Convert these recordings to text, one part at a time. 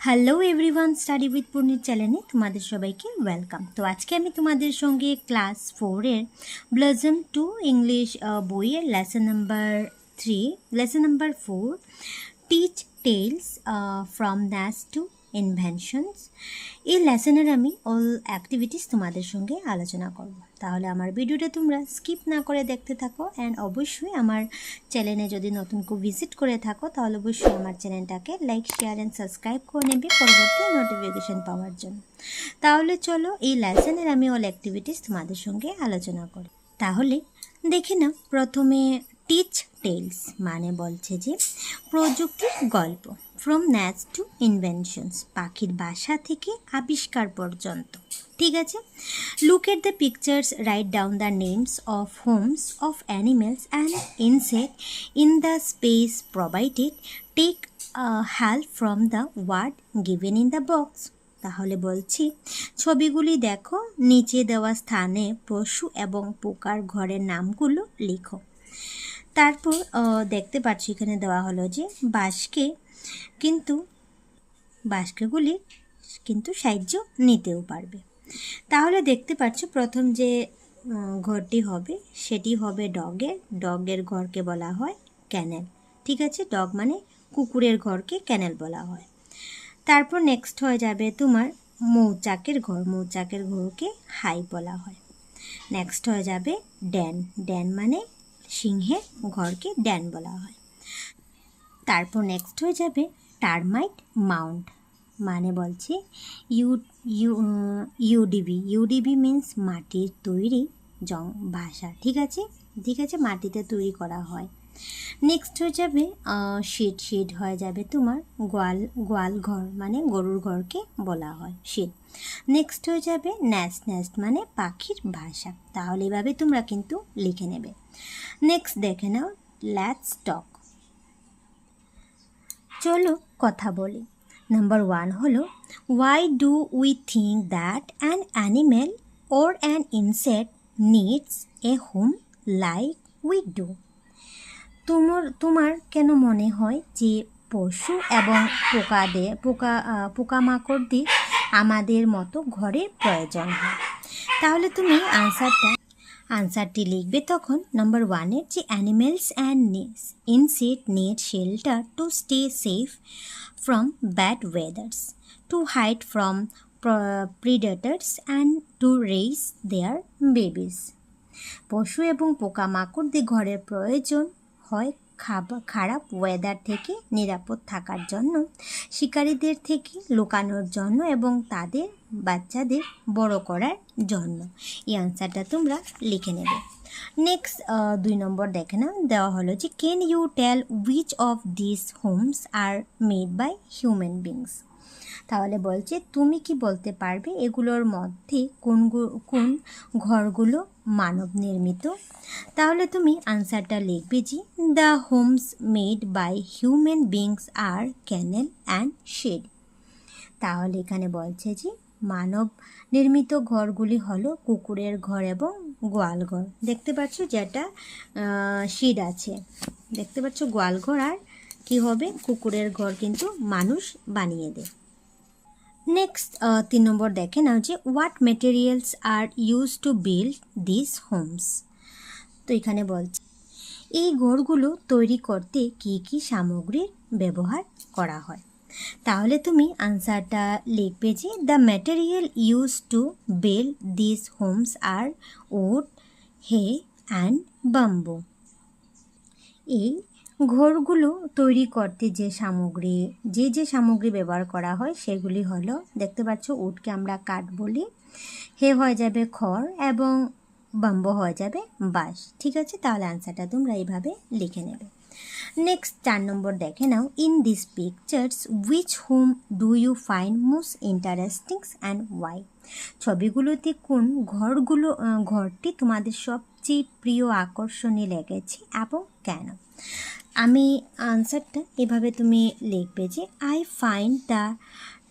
Hello everyone, study with পূর্ণির চ্যানেলে তোমাদের সবাইকে ওয়েলকাম। তো আজকে আমি তোমাদের সঙ্গে ক্লাস 4-এর ব্লজম 2 ইংলিশ বইয়ের lesson number 4 teach tales from nests to inventions, এই লেসনের আমি অল অ্যাক্টিভিটিস তোমাদের সঙ্গে আলোচনা করব। তাহলে আমার ভিডিওটা তোমরা স্কিপ না করে দেখতে থাকো। অ্যান্ড অবশ্যই আমার চ্যানেলে যদি নতুন কেউ ভিজিট করে থাকো তাহলে অবশ্যই আমার চ্যানেলটাকে লাইক, শেয়ার অ্যান্ড সাবস্ক্রাইব করে নেবে পরবর্তী নোটিফিকেশন পাওয়ার জন্য। তাহলে চলো এই লেসনের আমি অল অ্যাক্টিভিটিস তোমাদের সঙ্গে আলোচনা করি। তাহলে দেখে নাও, প্রথমে টিচ টেলস মানে বলছে যে প্রযুক্তির গল্প, ফ্রম ন্যাচ টু ইনভেনশনস, পাখির বাসা থেকে আবিষ্কার পর্যন্ত। ঠিক আছে, look at the pictures, write down the names of homes of animals and insect in the space provided, take help from the word given in the box. তাহলে বলছি, ছবিগুলি দেখো, নিচে দেওয়া স্থানে পশু এবং পোকার ঘরের নামগুলো লিখো। তারপর দেখতে পাচ্ছি এখানে দেওয়া হলো যে বাস্কগুলি কিন্তু সাহায্য নিতেও পারবে। তাহলে দেখতে পাচ্ছ প্রথম যে ঘরটি হবে সেটি হবে ডগের ঘরকে বলা হয় ক্যানেল। ঠিক আছে, ডগ মানে কুকুরের ঘরকে ক্যানেল বলা হয়। তারপর নেক্সট হয়ে যাবে তোমার মৌচাকের ঘরকে হাই বলা হয়। নেক্সট হয়ে যাবে ড্যান মানে সিংহের ঘরকে ড্যান বলা হয়। তারপর নেক্সট হয়ে যাবে টার্মাইট মাউন্ট, মানে বলছে ইউডিবি মিন্স মাটির তৈরি বাসা। ঠিক আছে, মাটিতে তৈরি করা হয়। নেক্সট হয়ে যাবে শেড হয়ে যাবে তোমার গোয়াল ঘর, মানে গরুর ঘরকে বলা হয় শেড। নেক্সট হয়ে যাবে নেস্ট মানে পাখির বাসা। তাহলে এভাবে তোমরা কিন্তু লিখে নেবে। নেক্সট দেখে নাও, লেটস টক, চলো কথা বলি। নাম্বার 1 হলো, why do we think that an animal or an insect needs a home like we do. তোমার কেন মনে হয় যে পশু এবং পোকামাকড়দের আমাদের মতো ঘরের প্রয়োজন হয়? তাহলে তুমি আনসারটি লিখবে তখন। নাম্বার 1-এর যে animals and insect need shelter to stay safe from bad weathers, to hide from predators and to raise their babies. পশু এবং পোকামাকড়দের ঘরের প্রয়োজন হয় খারাপ ওয়েদার থেকে নিরাপদ থাকার জন্য, শিকারীদের থেকে লুকানোর জন্য এবং তাদের বাচ্চাদের বড় করার জন্য। এই আনসারটা তোমরা লিখে নেবে। নেক্সট 2 নম্বর দেখে নাও, দেওয়া হলো যে can you tell which of this homes are made by human beings. তাহলে বলছে, তুমি কি বলতে পারবে এগুলোর মধ্যে কোন ঘরগুলো মানব নির্মিত? তাহলে তুমি আনসারটা লিখবে যে the homes made by human beings are kennel and shed. তাহলে এখানে বলছে যে মানব নির্মিত ঘরগুলি হলো কুকুরের ঘর এবং গোয়াল ঘর। দেখতে পাচ্ছ যেটা শেড আছে, দেখতে পাচ্ছ গোয়াল ঘর আর কি হবে কুকুরের ঘর কিন্তু মানুষ বানিয়ে দেয়। নেক্সট 3 নম্বর দেখে নাও যে what materials are use to build this homes. তো এখানে বলছে এই ঘরগুলো তৈরি করতে কি কি সামগ্রীর ব্যবহার করা হয়। তাহলে তুমি আনসারটা লিখবে যে the material use to build this homes are wood, hay and bamboo. এই ঘরগুলো তৈরি করতে যে সামগ্রী ব্যবহার করা হয় সেগুলি হলো, দেখতে পাচ্ছ উডকে আমরা কাঠ বলি, হে হয়ে যাবে খড় এবং বাম্বু হয়ে যাবে বাঁশ। ঠিক আছে, তাহলে আনসারটা তোমরা এইভাবে লিখে নেবে। নেক্সট 4 নম্বর দেখে নাও, in this pictures which home do you find most interesting and why. ছবিগুলোতে কোন ঘরটি তোমাদের সবচেয়ে প্রিয় আকর্ষণীয় লেগেছে এবং কেন? আমি আনসারটা এভাবে তুমি লিখবে যে I find the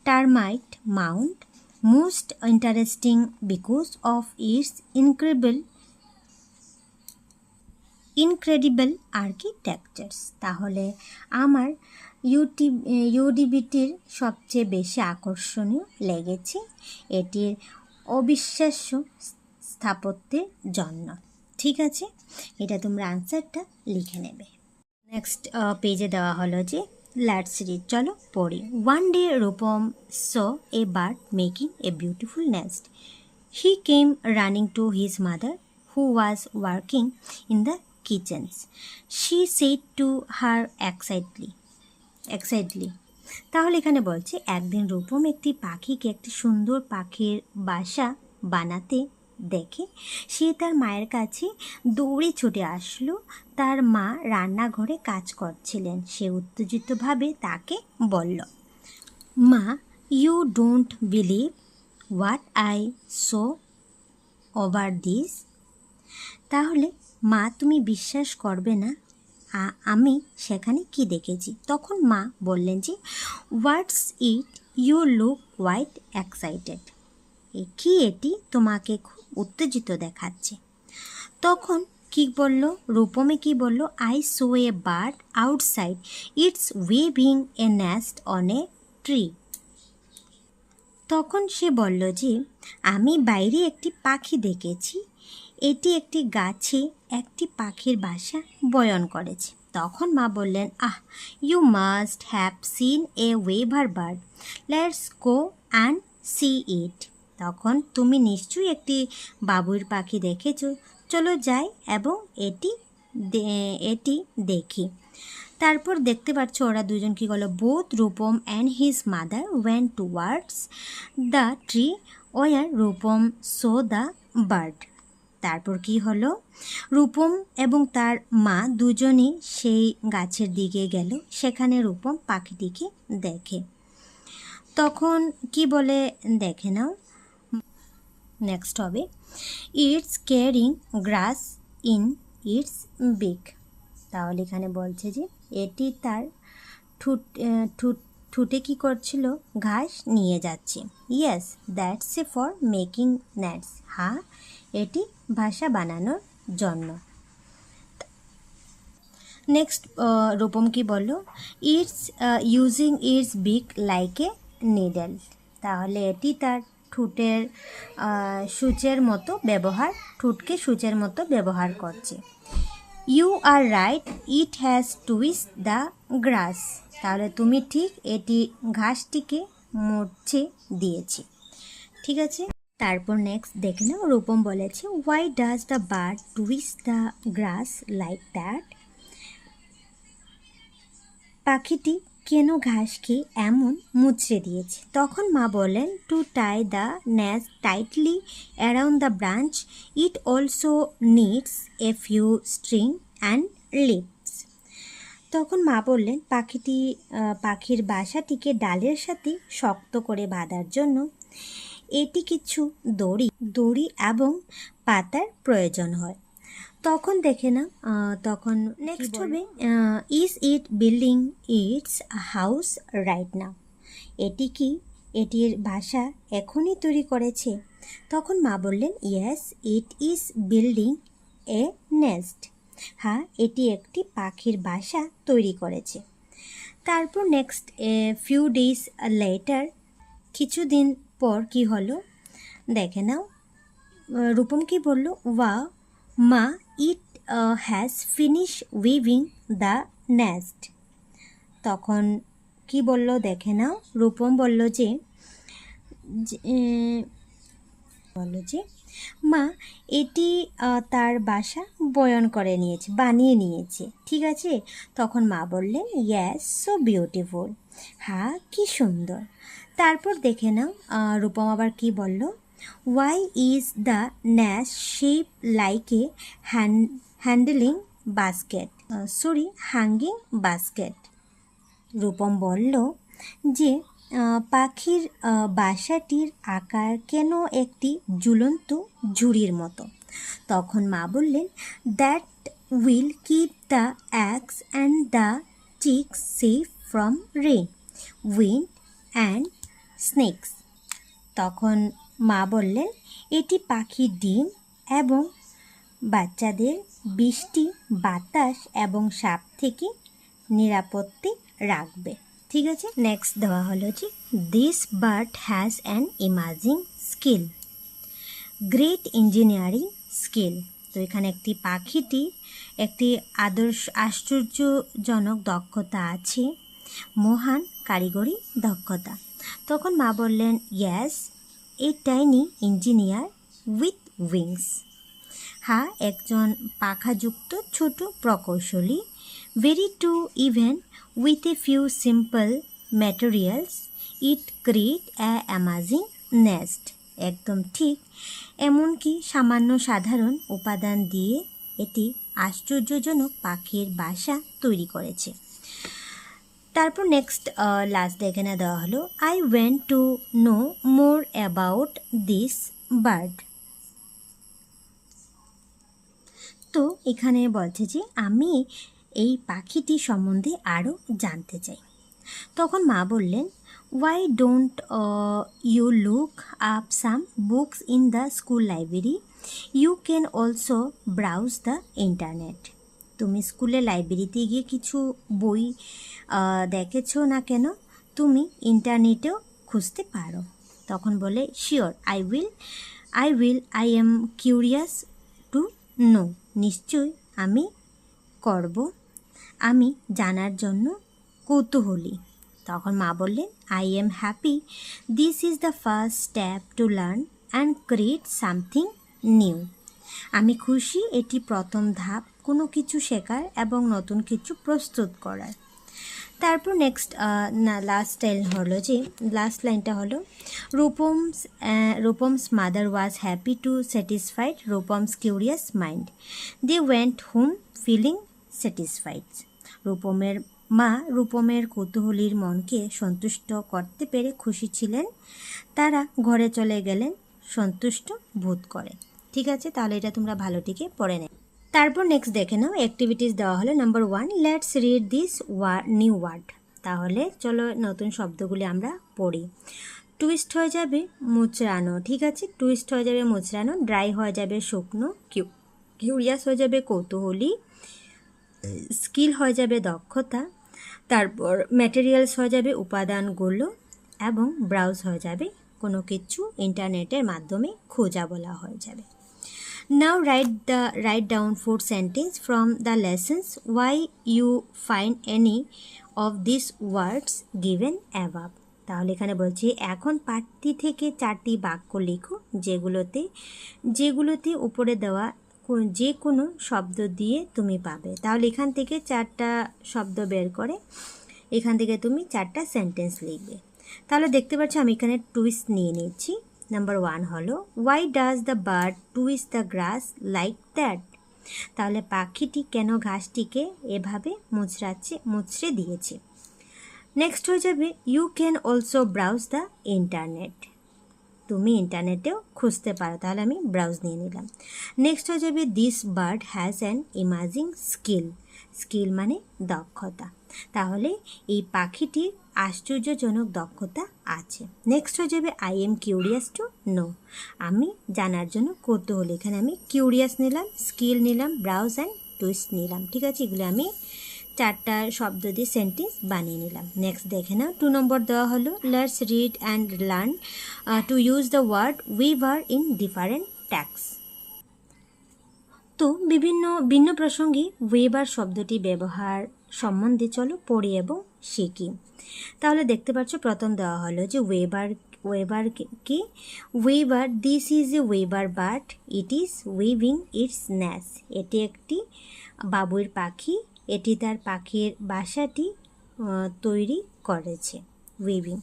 termite Mount most interesting because of it's incredible আর্কিটেকচার্স। তাহলে আমার ইউডিবিটির সবচেয়ে বেশি আকর্ষণীয় লেগেছে এটির অবিশ্বাস্য স্থাপত্যের জন্য। ঠিক আছে, এটা তোমরা আনসারটা লিখে নেবে। নেক্সট পেজে দেওয়া হলো যে লেটস রিড, চলো পড়ি। One day Rupam saw a bird making a beautiful nest. He came running to his mother who was working in the kitchens. She said to her excitedly. তাহলে এখানে বলছে একদিন রূপম একটি পাখিকে একটি সুন্দর পাখির বাসা বানাতে দেখে সে তার মায়ের কাছে দৌড়ে ছুটে আসলো। তার মা রান্নাঘরে কাজ করছিলেন। সে উত্তেজিতভাবে তাকে বলল, মা, you don't believe what I saw over this. তাহলে মা, তুমি বিশ্বাস করবে না আমি সেখানে কি দেখেছি। তখন মা বললেন যে হোয়াটস ইট, ইউ লুক কোয়াইট এক্সাইটেড। কি এটি, তোমাকে খুব উত্তেজিত দেখাচ্ছে। তখন কি বলল রূপমে, কি বলল, I so a bird outside, it's waving A nest on a tree. তখন সে বলল যে আমি বাইরে একটি পাখি দেখেছি, এটি একটি গাছে একটি পাখির বাসা বয়ন করেছে। তখন মা বললেন, you must have seen a weaver bird, let's go and see it. তখন তুমি নিশ্চয়ই একটি বাবুই পাখি দেখেছ, চলো যাই এবং এটি দেখি। তারপর দেখতে পাচ্ছ ওরা দুজন কী করলো, both Rupam and his mother went towards the tree where Rupam saw the bird. তারপর কি হলো, রূপম এবং তার মা দুজনই সেই গাছের দিকে গেল, সেখানে রূপম পাখিটিকে দেখে। তখন কি বলে দেখে নাও, নেক্সট হবে it's carrying glass in it's বিক। তাহলে এখানে বলছে যে এটি তার ঠুটে কী করছিল, ঘাস নিয়ে যাচ্ছে। Yes, that's a for making nets. হ্যাঁ, এটি বাসা বানানোর জন্য। নেক্সট রূপম কি বলল, it's using it's beak like a needle. তাহলে এটি তার ঠুটকে সূচের মতো ব্যবহার করছে। You are right, it has twist the grass. তাহলে তুমি ঠিক, এটি ঘাসটিকে মুছে দিয়েছে। ঠিক আছে, তারপর নেক্সট দেখে নাও, রূপম বলেছে why does the bird twist the grass like that. পাখিটি কেন ঘাসকে এমন মুচড়ে দিয়েছে। তখন মা বলেন, to tie the nest tightly around the branch, it also needs a few string and leaves. তখন মা বললেন পাখির বাসাটিকে ডালের সাথে শক্ত করে বাঁধার জন্য এটি কিছু দড়ি এবং পাতার প্রয়োজন হয়। তখন দেখে না, তখন নেক্সট হবে is it building it's house right now. এটি কি এটির বাসা এখনই তৈরি করেছে। তখন মা বললেন, yes, it is building A nest. হ্যাঁ, এটি একটি পাখির বাসা তৈরি করেছে। তারপর নেক্সট ফিউ ডেজ লেটার, কিছুদিন পর কি হলো দেখে নাও, রূপম কি বলল, মা, it has finish weaving the nest. তখন কি বলল দেখে নাও, রূপম বলল যে মা, এটি তার বাসা বানিয়ে নিয়েছে। ঠিক আছে, তখন মা বললেন, ইয়েস, সো বিউটিফুল। হ্যাঁ, কি সুন্দর। তারপর দেখে নাও, রূপম আবার কি বলল, why is the nest shape like a hanging basket. Rupam বলল যে পাখির বাসাটির আকার কেন একটি ঝুলন্ত ঝুড়ির মতো। তখন মা বললেন, that will keep the eggs and the chicks safe from rain, wind and snakes. তখন মা বললেন, এটি পাখির ডিম এবং বাচ্চাদের বৃষ্টি, বাতাস এবং সাপ থেকে নিরাপত্তে রাখবে। ঠিক আছে, নেক্সট দেওয়া হলো যে this bird has an imaging skill, great engineering skill. তো এখানে একটি পাখিটি একটি আশ্চর্যজনক দক্ষতা আছে, মহান কারিগরি দক্ষতা। তখন মা বললেন yes, a tiny engineer with wings. হ্যাঁ, একজন পাখাযুক্ত ছোট প্রকৌশলী। Very true even with a few simple materials it create a amazing nest. একদম ঠিক, এমনকি সামান্য সাধারণ উপাদান দিয়ে এটি আশ্চর্যজনক পাখির বাসা তৈরি করেছে। তারপর নেক্সট লাস্ট এখানে দেওয়া হলো I went to know more about this bird. তো এখানে বলছে যে আমি এই পাখিটি সম্বন্ধে আরও জানতে চাই। তখন মা বললেন why don't you look up some books in the school library, you can also browse the internet. তুমি স্কুলের লাইব্রেরিতে গিয়ে কিছু বই দেখেছো না কেন, তুমি ইন্টারনেটেও খুঁজতে পারো। তখন বলে sure I am curious to know, নিশ্চয়ই আমি করব, আমি জানার জন্য কৌতূহলী। তখন মা বললেন I am happy, this is the first step to learn and create something new. আমি খুশি, এটি প্রথম ধাপ কোনো কিছু শেখার এবং নতুন কিছু প্রস্তুত করার। তারপর নেক্সট লাস্ট লাইনটা হলো Rupam's mother was happy to satisfied Rupam's curious mind, they went home feeling satisfied. রূপমের মা রূপমের কৌতূহলীর মনকে সন্তুষ্ট করতে পেরে খুশি ছিলেন, তারা ঘরে চলে গেলেন সন্তুষ্ট বোধ করে। ঠিক আছে, তাহলে এটা তোমরা ভালো টিকে পড়ে নেয়। তারপর নেক্সট দেখে নাও অ্যাক্টিভিটিস দেওয়া হলো number 1, let's read this new word. তাহলে চলো নতুন শব্দগুলি আমরা পড়ি। টুইস্ট হয়ে যাবে মুচড়ানো, ঠিক আছে, টুইস্ট হয়ে যাবে মুচড়ানো। ড্রাই হয়ে যাবে শুকনো, কিউরিয়াস হয়ে যাবে কৌতূহলী, স্কিল হয়ে যাবে দক্ষতা, তারপর ম্যাটেরিয়ালস হয়ে যাবে উপাদানগুলো, এবং ব্রাউজ হয়ে যাবে কোনো কিছু ইন্টারনেটের মাধ্যমে খোঁজা বলা হয়ে যাবে। Now write down 4 sentences from the lessons why you find any of these words given above. তাহলে এখানে বলছি এখন পাঠটি থেকে 4টি বাক্য লিখো যেগুলোতে উপরে দেওয়া যে কোনো শব্দ দিয়ে তুমি পাবে। তাহলে এখান থেকে 4টা শব্দ বের করে এখান থেকে তুমি 4টা সেন্টেন্স লিখবে। তাহলে দেখতে পাচ্ছ আমি এখানে টুইস্ট নিয়ে নিচ্ছি। নাম্বার 1 হলো why does the bird twist the grass like that. তাহলে পাখিটি কেন ঘাসটিকে এভাবে মুচড়ে দিয়েছে। নেক্সট হয়ে যাবে you can also browse the internet, তুমি ইন্টারনেটেও খুঁজতে পারো, তাহলে আমি ব্রাউজ নিয়ে নিলাম। নেক্সট হয়ে যাবে this bird has an imaging skill মানে দক্ষতা, তাহলে এই পাখিটির আশ্চর্যজনক দক্ষতা আছে। নেক্সট হয়ে যাবে I am curious to know, আমি জানার জন্য কৌতূহলী, এখানে আমি কিউরিয়াস নিলাম, স্কিল নিলাম, ব্রাউজ অ্যান্ড টুইস্ট নিলাম। ঠিক আছে, এগুলো আমি 4টা শব্দ দিয়ে সেন্টেন্স বানিয়ে নিলাম। নেক্সট দেখে নাও 2 নম্বর দেওয়া হলো let's read and learn to use the word weaver in different texts. তো ভিন্ন প্রসঙ্গে ওয়েবার শব্দটি ব্যবহার সম্বন্ধে চলো পড়ি এবং শিখি। তাহলে দেখতে পাচ্ছ প্রথম দেওয়া হলো যে ওয়েবার কি, weber this is a weber bird, it is weaving it's nest. এটি একটি বাবুইর পাখি, এটি তার পাখির বাসাটি তৈরি করেছে, উইভিং।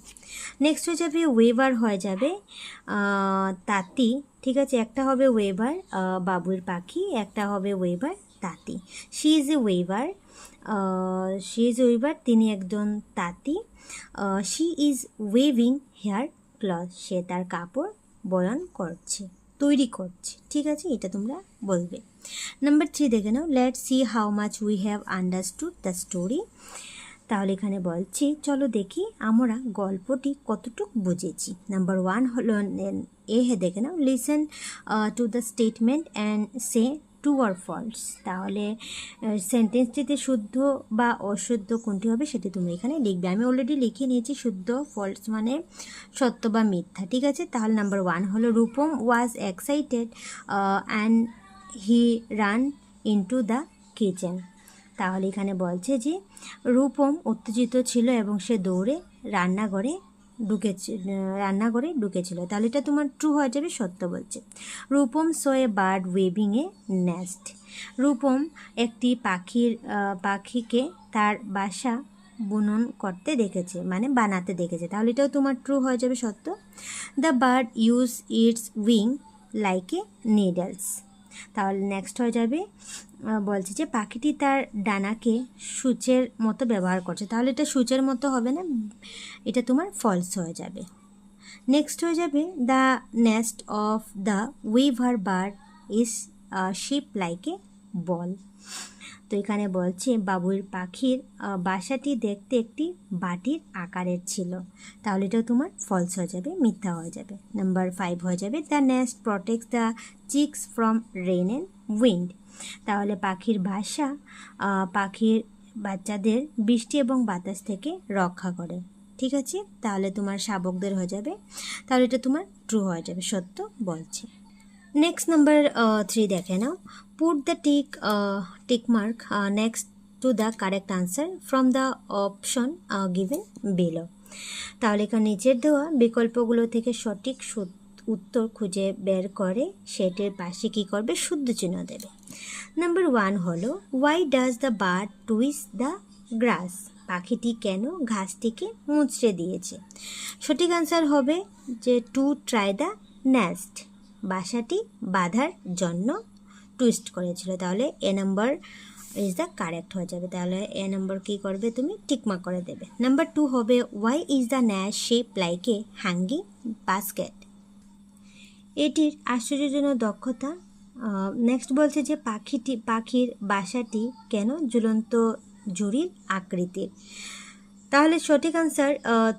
নেক্সট হয়ে যাবে ওয়েবার হয়ে যাবে তাঁতি, ঠিক আছে, একটা হবে ওয়েবার বাবুর পাখি, একটা হবে ওয়েবার তাঁতি। শি ইজ এ ওয়েবার, তিনি একজন তাঁতি। She is weaving her cloth, সে তার কাপড় বয়ন করছে, তৈরি করছে। ঠিক আছে, এটা তোমরা বলবে। নাম্বার 3 দেখে নাও let's see how much we have understood the story. তাহলে এখানে বলছি চলো দেখি আমরা গল্পটি কতটুকু বুঝেছি। নাম্বার 1 হলো দেখে নাও listen to the statement and say true or false. তাহলে সেন্টেন্সটিতে শুদ্ধ বা অশুদ্ধ কোনটি হবে সেটি তুমি এখানে লিখবে। আমি অলরেডি লিখে নিয়েছি শুদ্ধ, ফলস মানে সত্য বা মিথ্যা, ঠিক আছে। তাহলে নাম্বার 1 হলো Rupam was excited and he ran into the kitchen. তাহলে এখানে বলছে যে রূপম উত্তেজিত ছিল এবং সে দৌড়ে রান্নাঘরে ঢুকেছিল। তাহলে এটা তোমার ট্রু হয়ে যাবে, সত্য বলছে। Rupam saw a bird waving A nest. Rupam একটি পাখিকে তার বাসা বুনন করতে দেখেছে, মানে বানাতে দেখেছে। তাহলে এটাও তোমার ট্রু হয়ে যাবে, সত্য। The bird use it's wing like a needles. তাহলে নেক্সট হয়ে যাবে, বলছে যে পাখিটি তার ডানাকে সূচের মতো ব্যবহার করছে। তাহলে এটা সূচের মতো হবে না, এটা তোমার ফলস হয়ে যাবে। নেক্সট হয়ে যাবে the nest of the weaver bird is shape like a ball. তো এখানে বলছে বাবুই পাখির বাসাটি দেখতে একটি বাটির আকারের ছিল। তাহলে এটাও তোমার ফলস হয়ে যাবে, মিথ্যা হয়ে যাবে। নাম্বার 5 হয়ে যাবে the nest protects the chicks from rain and wind. তাহলে পাখির বাসা পাখির বাচ্চাদের বৃষ্টি এবং বাতাস থেকে রক্ষা করে, ঠিক আছে। তাহলে তোমার শাবকদের হয়ে যাবে, তাহলে এটা তোমার ট্রু হয়ে যাবে, সত্য বলছে। নেক্সট নাম্বার 3 দেখে নাও। Put the tick mark next to the correct answer from the option given below. তাহলে এখানে নিচের দেওয়া বিকল্পগুলো থেকে সঠিক উত্তর খুঁজে বের করে সেটির পাশে কী করবে, শুদ্ধ চিহ্ন দেবে। নাম্বার 1 হলো why does the bird twist the grass. পাখিটি কেন ঘাসটিকে মুচড়ে দিয়েছে। সঠিক আনসার হবে যে টু ট্রাই দ্য নেস্ট, বাসাটি বাঁধার জন্য টুইস্ট করেছিল। তাহলে A number is the correct হয়ে যাবে। তাহলে এ নাম্বার কী করবে, তুমি টিকমার্ক করে দেবে। নাম্বার 2 হবে why is the nest shape like a hanging basket. এটির আশ্চর্যজনক দক্ষতা। নেক্সট বলছে যে পাখির বাসাটি কেন ঝুলন্ত ঝুড়ির আকৃতির। তাহলে সঠিক আনসার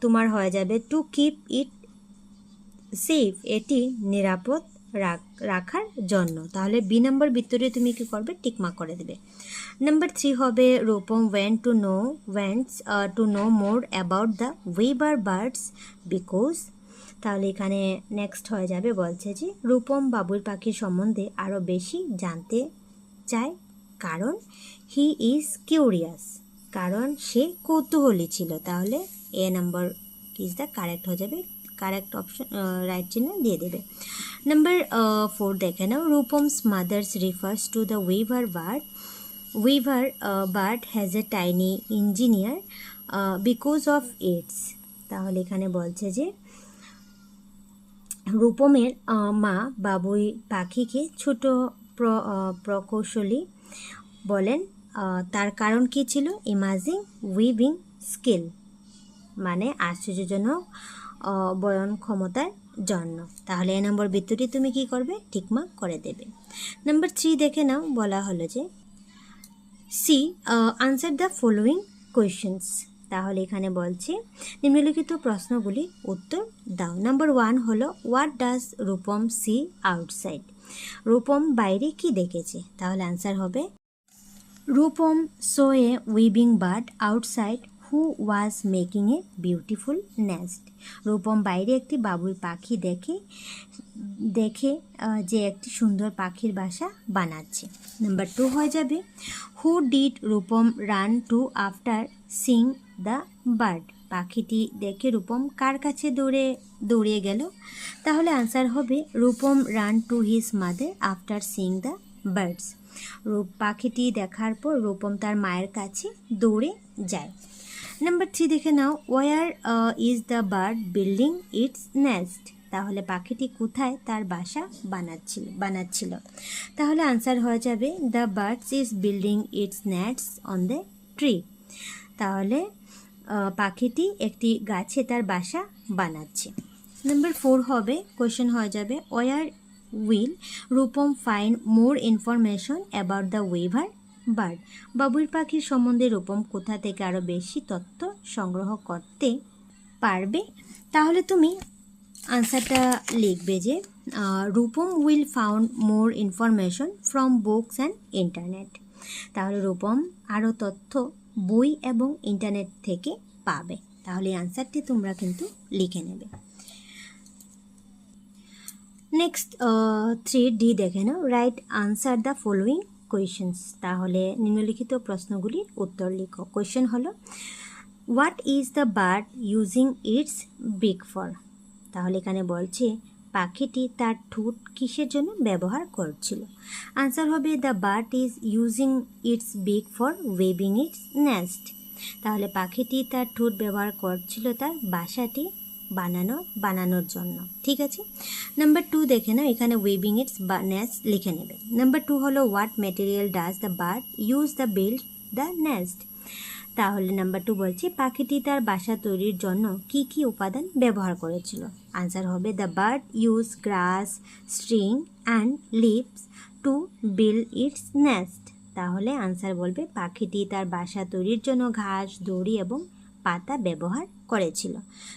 তোমার হয়ে যাবে টু কিপ ইট সেফ, এটি নিরাপদ রাখার জন্য। তাহলে বি নাম্বার ভিতরে তুমি কী করবে, টিকমার্ক করে দেবে। নাম্বার 3 হবে Rupam went to know more about the weaver birds because. তাহলে এখানে নেক্সট হয়ে যাবে, বলছে যে রূপম বাবুই পাখির সম্বন্ধে আরও বেশি জানতে চায় কারণ হি ইজ কিউরিয়াস, কারণ সে কৌতূহলী ছিল। তাহলে A number is the correct হয়ে যাবে, কারেক্ট অপশন রাইট চিহ্ন দিয়ে দেবে। নাম্বার 4 দেখে নাও। Rupam's mother's refers to the weaver bird has a tiny engineer because of its. তাহলে এখানে বলছে যে রূপমের মা বাবুই পাখিকে ছোট প্রকৌশলী বলেন, তার কারণ কী ছিল, ইমাজিং উইভিং স্কিল, মানে আশ্চর্যজনক বয়ন ক্ষমতার জন্য। তাহলে এ নম্বর বৃত্তটি তুমি কি করবে, টিকমার্ক করে দেবে। নাম্বার 3 দেখে নাও, বলা হলো যে see answer the following questions. তাহলে এখানে বলছে নিম্নলিখিত প্রশ্নগুলির উত্তর দাও। নাম্বার 1 হলো what does Rupam see outside. Rupam বাইরে কি দেখেছে। তাহলে আনসার হবে Rupam saw a weaving bird outside who was making a beautiful nest. Rupam বাইরে একটি বাবুই পাখি দেখে যে একটি সুন্দর পাখির বাসা বানাচ্ছে। নাম্বার 2 হয়ে যাবে who did Rupam run to after seeing the bird. পাখিটি দেখে রূপম কার কাছে দৌড়িয়ে গেল। তাহলে আনসার হবে Rupam run to his mother after seeing the birds. পাখিটি দেখার পর রূপম তার মায়ের কাছে দৌড়ে যায়। নাম্বার 3 দেখে নাও, where is the bird building its nest. তাহলে পাখিটি কোথায় তার বাসা বানাচ্ছিল। তাহলে আনসার হয়ে যাবে the birds is building its nest on the tree. তাহলে পাখিটি একটি গাছে তার বাসা বানাচ্ছে। নাম্বার 4 হবে, কোয়েশ্চেন হয়ে যাবে where will Rupam find more information about the weaver bird. বাবুই পাখির সম্বন্ধে রূপম কোথা থেকে আরও বেশি তথ্য সংগ্রহ করতে পারবে। তাহলে তুমি আনসারটা লিখবে যে Rupam will found more information from books and internet. তাহলে রূপম আরও তথ্য বই এবং ইন্টারনেট থেকে পাবে। তাহলে আনসারটি তোমরা কিন্তু লিখে নেবে। নেক্সট 3D দেখে নাও, write answer the following questions. তাহলে নিম্নলিখিত প্রশ্নগুলির উত্তর লিখো। কোয়েশন হলো, what is the bird using it's beak for. তাহলে এখানে বলছে পাখিটি তার ঠোঁট কিসের জন্য ব্যবহার করছিল। আনসার হবে the bird is using it's beak for waving it's nest. তাহলে পাখিটি তার ঠোঁট ব্যবহার করছিল তার বাসাটি বানানোর জন্য। ঠিক আছে। নাম্বার 2 দেখে নাও, এখানে ওয়েভিং ইটস নেস্ট লিখে নেবে। নাম্বার 2 হলো, what material does the bird use the build the nest. তাহলে নাম্বার 2 বলছে পাখিটি তার বাসা তৈরির জন্য কি কি উপাদান ব্যবহার করেছিল। আনসার হবে the bird use grass, string and leaves to build its nest. তাহলে আনসার বলবে পাখিটি তার বাসা তৈরির জন্য ঘাস, দড়ি এবং পাতা ব্যবহার করেছিল।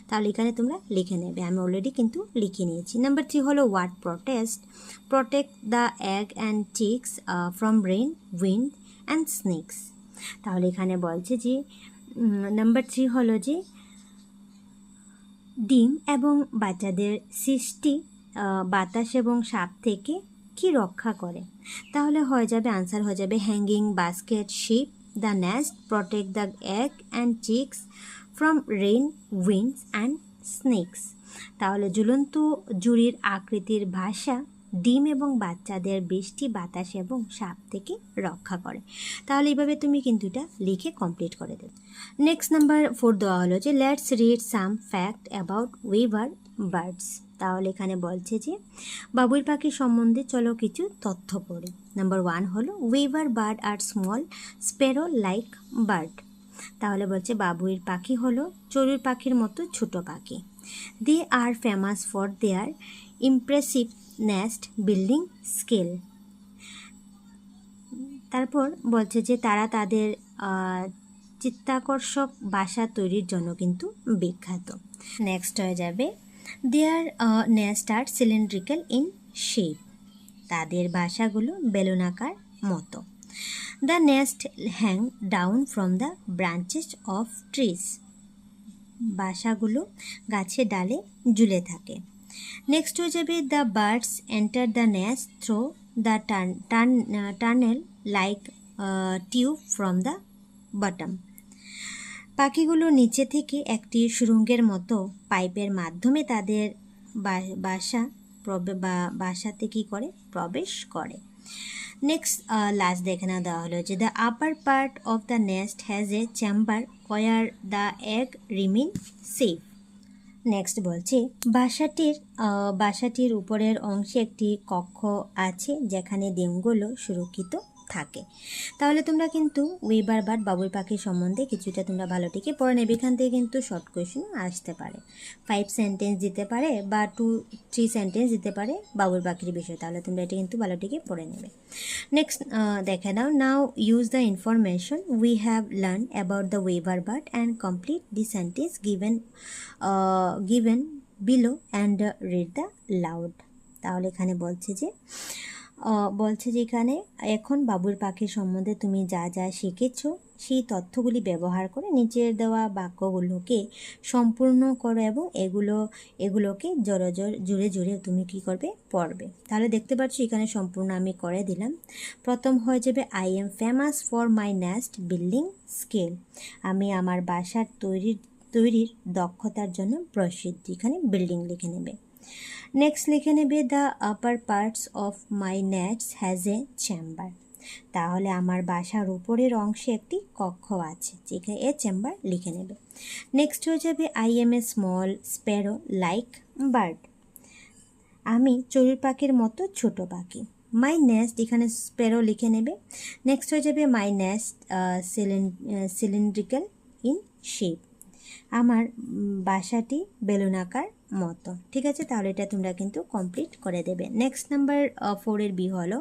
তাহলে এখানে তোমরা লিখে নেবে, আমি অলরেডি কিন্তু লিখে নিয়েছি। নাম্বার 3 হলো, what protect the egg and chicks from rain, wind and snakes. তাহলে এখানে বলছে যে নাম্বার 3 হলো যে ডিম এবং বাচ্চাদের সৃষ্টি বাতাস এবং সাপ থেকে কি রক্ষা করে। তাহলে হয়ে যাবে, আনসার হয়ে যাবে hanging basket, shape, the nest, protect the egg and chicks from rain, winds and snakes. তাহলে ঝুলন্ত জুড়ির আকৃতির ভাষা ডিম এবং বাচ্চাদের বৃষ্টি, বাতাস এবং সাপ থেকে রক্ষা করে। তাহলে এইভাবে তুমি কিন্তু এটা লিখে কমপ্লিট করে দেবে। নেক্সট নাম্বার 4 দেওয়া হলো যে let's read some fact about weaver birds. তাহলে এখানে বলছে যে বাবুই পাখি সম্বন্ধে চলো কিছু তথ্য পড়ি। নাম্বার 1 হলো, ওয়েভার বার্ড আর স্মল স্প্যারো লাইক বার্ড। তাহলে বলছে বাবুইর পাখি হলো চড়ুই পাখির মতো ছোট পাখি। They are famous for their impressive nest building skill. তারপর বলছে যে তারা তাদের চিত্তাকর্ষক বাসা তৈরির জন্য কিন্তু বিখ্যাত। নেক্সট হয়ে যাবে, their nest are cylindrical in shape. তাদের বাসাগুলো বেলুনাকার মতো। The nest hang down from the branches of trees. বাসাগুলো গাছের ডালে ঝুলে থাকে। নেক্সট হয়ে যাবে, the birds enter the nest through the tunnel like tube from the bottom. পাখিগুলো নিচে থেকে একটি সুড়ঙ্গের মতো পাইপের মাধ্যমে তাদের বাসাতে কী করে, প্রবেশ করে। নেক্সট লাস্ট দেখে না দেওয়া হলো যে the upper part of the nest has a chamber where the egg remain safe. Next বলছে বাসাটির উপরের অংশে একটি কক্ষ আছে যেখানে ডিমগুলো সুরক্ষিত থাকে। তাহলে তোমরা কিন্তু ওয়েভার বার্ড বাবুই পাখির সম্বন্ধে কিছুটা তোমরা ভালোটিকে পড়ে নেবে। এখান থেকে কিন্তু শর্ট কোয়েশন আসতে পারে, 5 সেন্টেন্স দিতে পারে বা 2-3 সেন্টেন্স দিতে পারে বাবুই পাখির বিষয়ে। তাহলে তোমরা এটা কিন্তু ভালোটিকে পড়ে নেবে। নেক্সট দেখে নাও use the information we have learn about the weaver bird and complete the sentence given below and read the loud. তাহলে এখানে বলছে যে এখানে এখন বাবুই পাখির সম্বন্ধে তুমি যা যা শিখেছ সেই তথ্যগুলি ব্যবহার করে নিচের দেওয়া বাক্যগুলোকে সম্পূর্ণ করো এবং এগুলোকে জোরে তুমি কি করবে, পড়বে। তাহলে দেখতে পাচ্ছ এখানে সম্পূর্ণ আমি করে দিলাম। প্রথম হয়ে যাবে, I am famous for my nest building skill. আমি আমার বাসার তৈরির দক্ষতার জন্য প্রসিদ্ধ। এখানে বিল্ডিং লিখে নেবে। নেক্সট লিখে নেবে, the upper parts of my nest has a chamber. তাহলে আমার বাসার উপরের অংশে একটি কক্ষ আছে, যেখানে এ চেম্বার লিখে নেবে। নেক্সট হয়ে যাবে, I M a small Sparrow like bird. আমি চড়ুই পাখির মতো ছোট পাখি। মাই নেস্ট, এখানে স্প্যারো লিখে নেবে। নেক্সট হয়ে যাবে, মাই নেস্ট সিলিন্ড্রিক্যাল ইন শেপ। আমার বাসাটি বেলুনাকার মতো। ঠিক আছে, তাহলে এটা তোমরা কিন্তু কমপ্লিট করে দেবে। নেক্সট নাম্বার 4 এর বি হলো,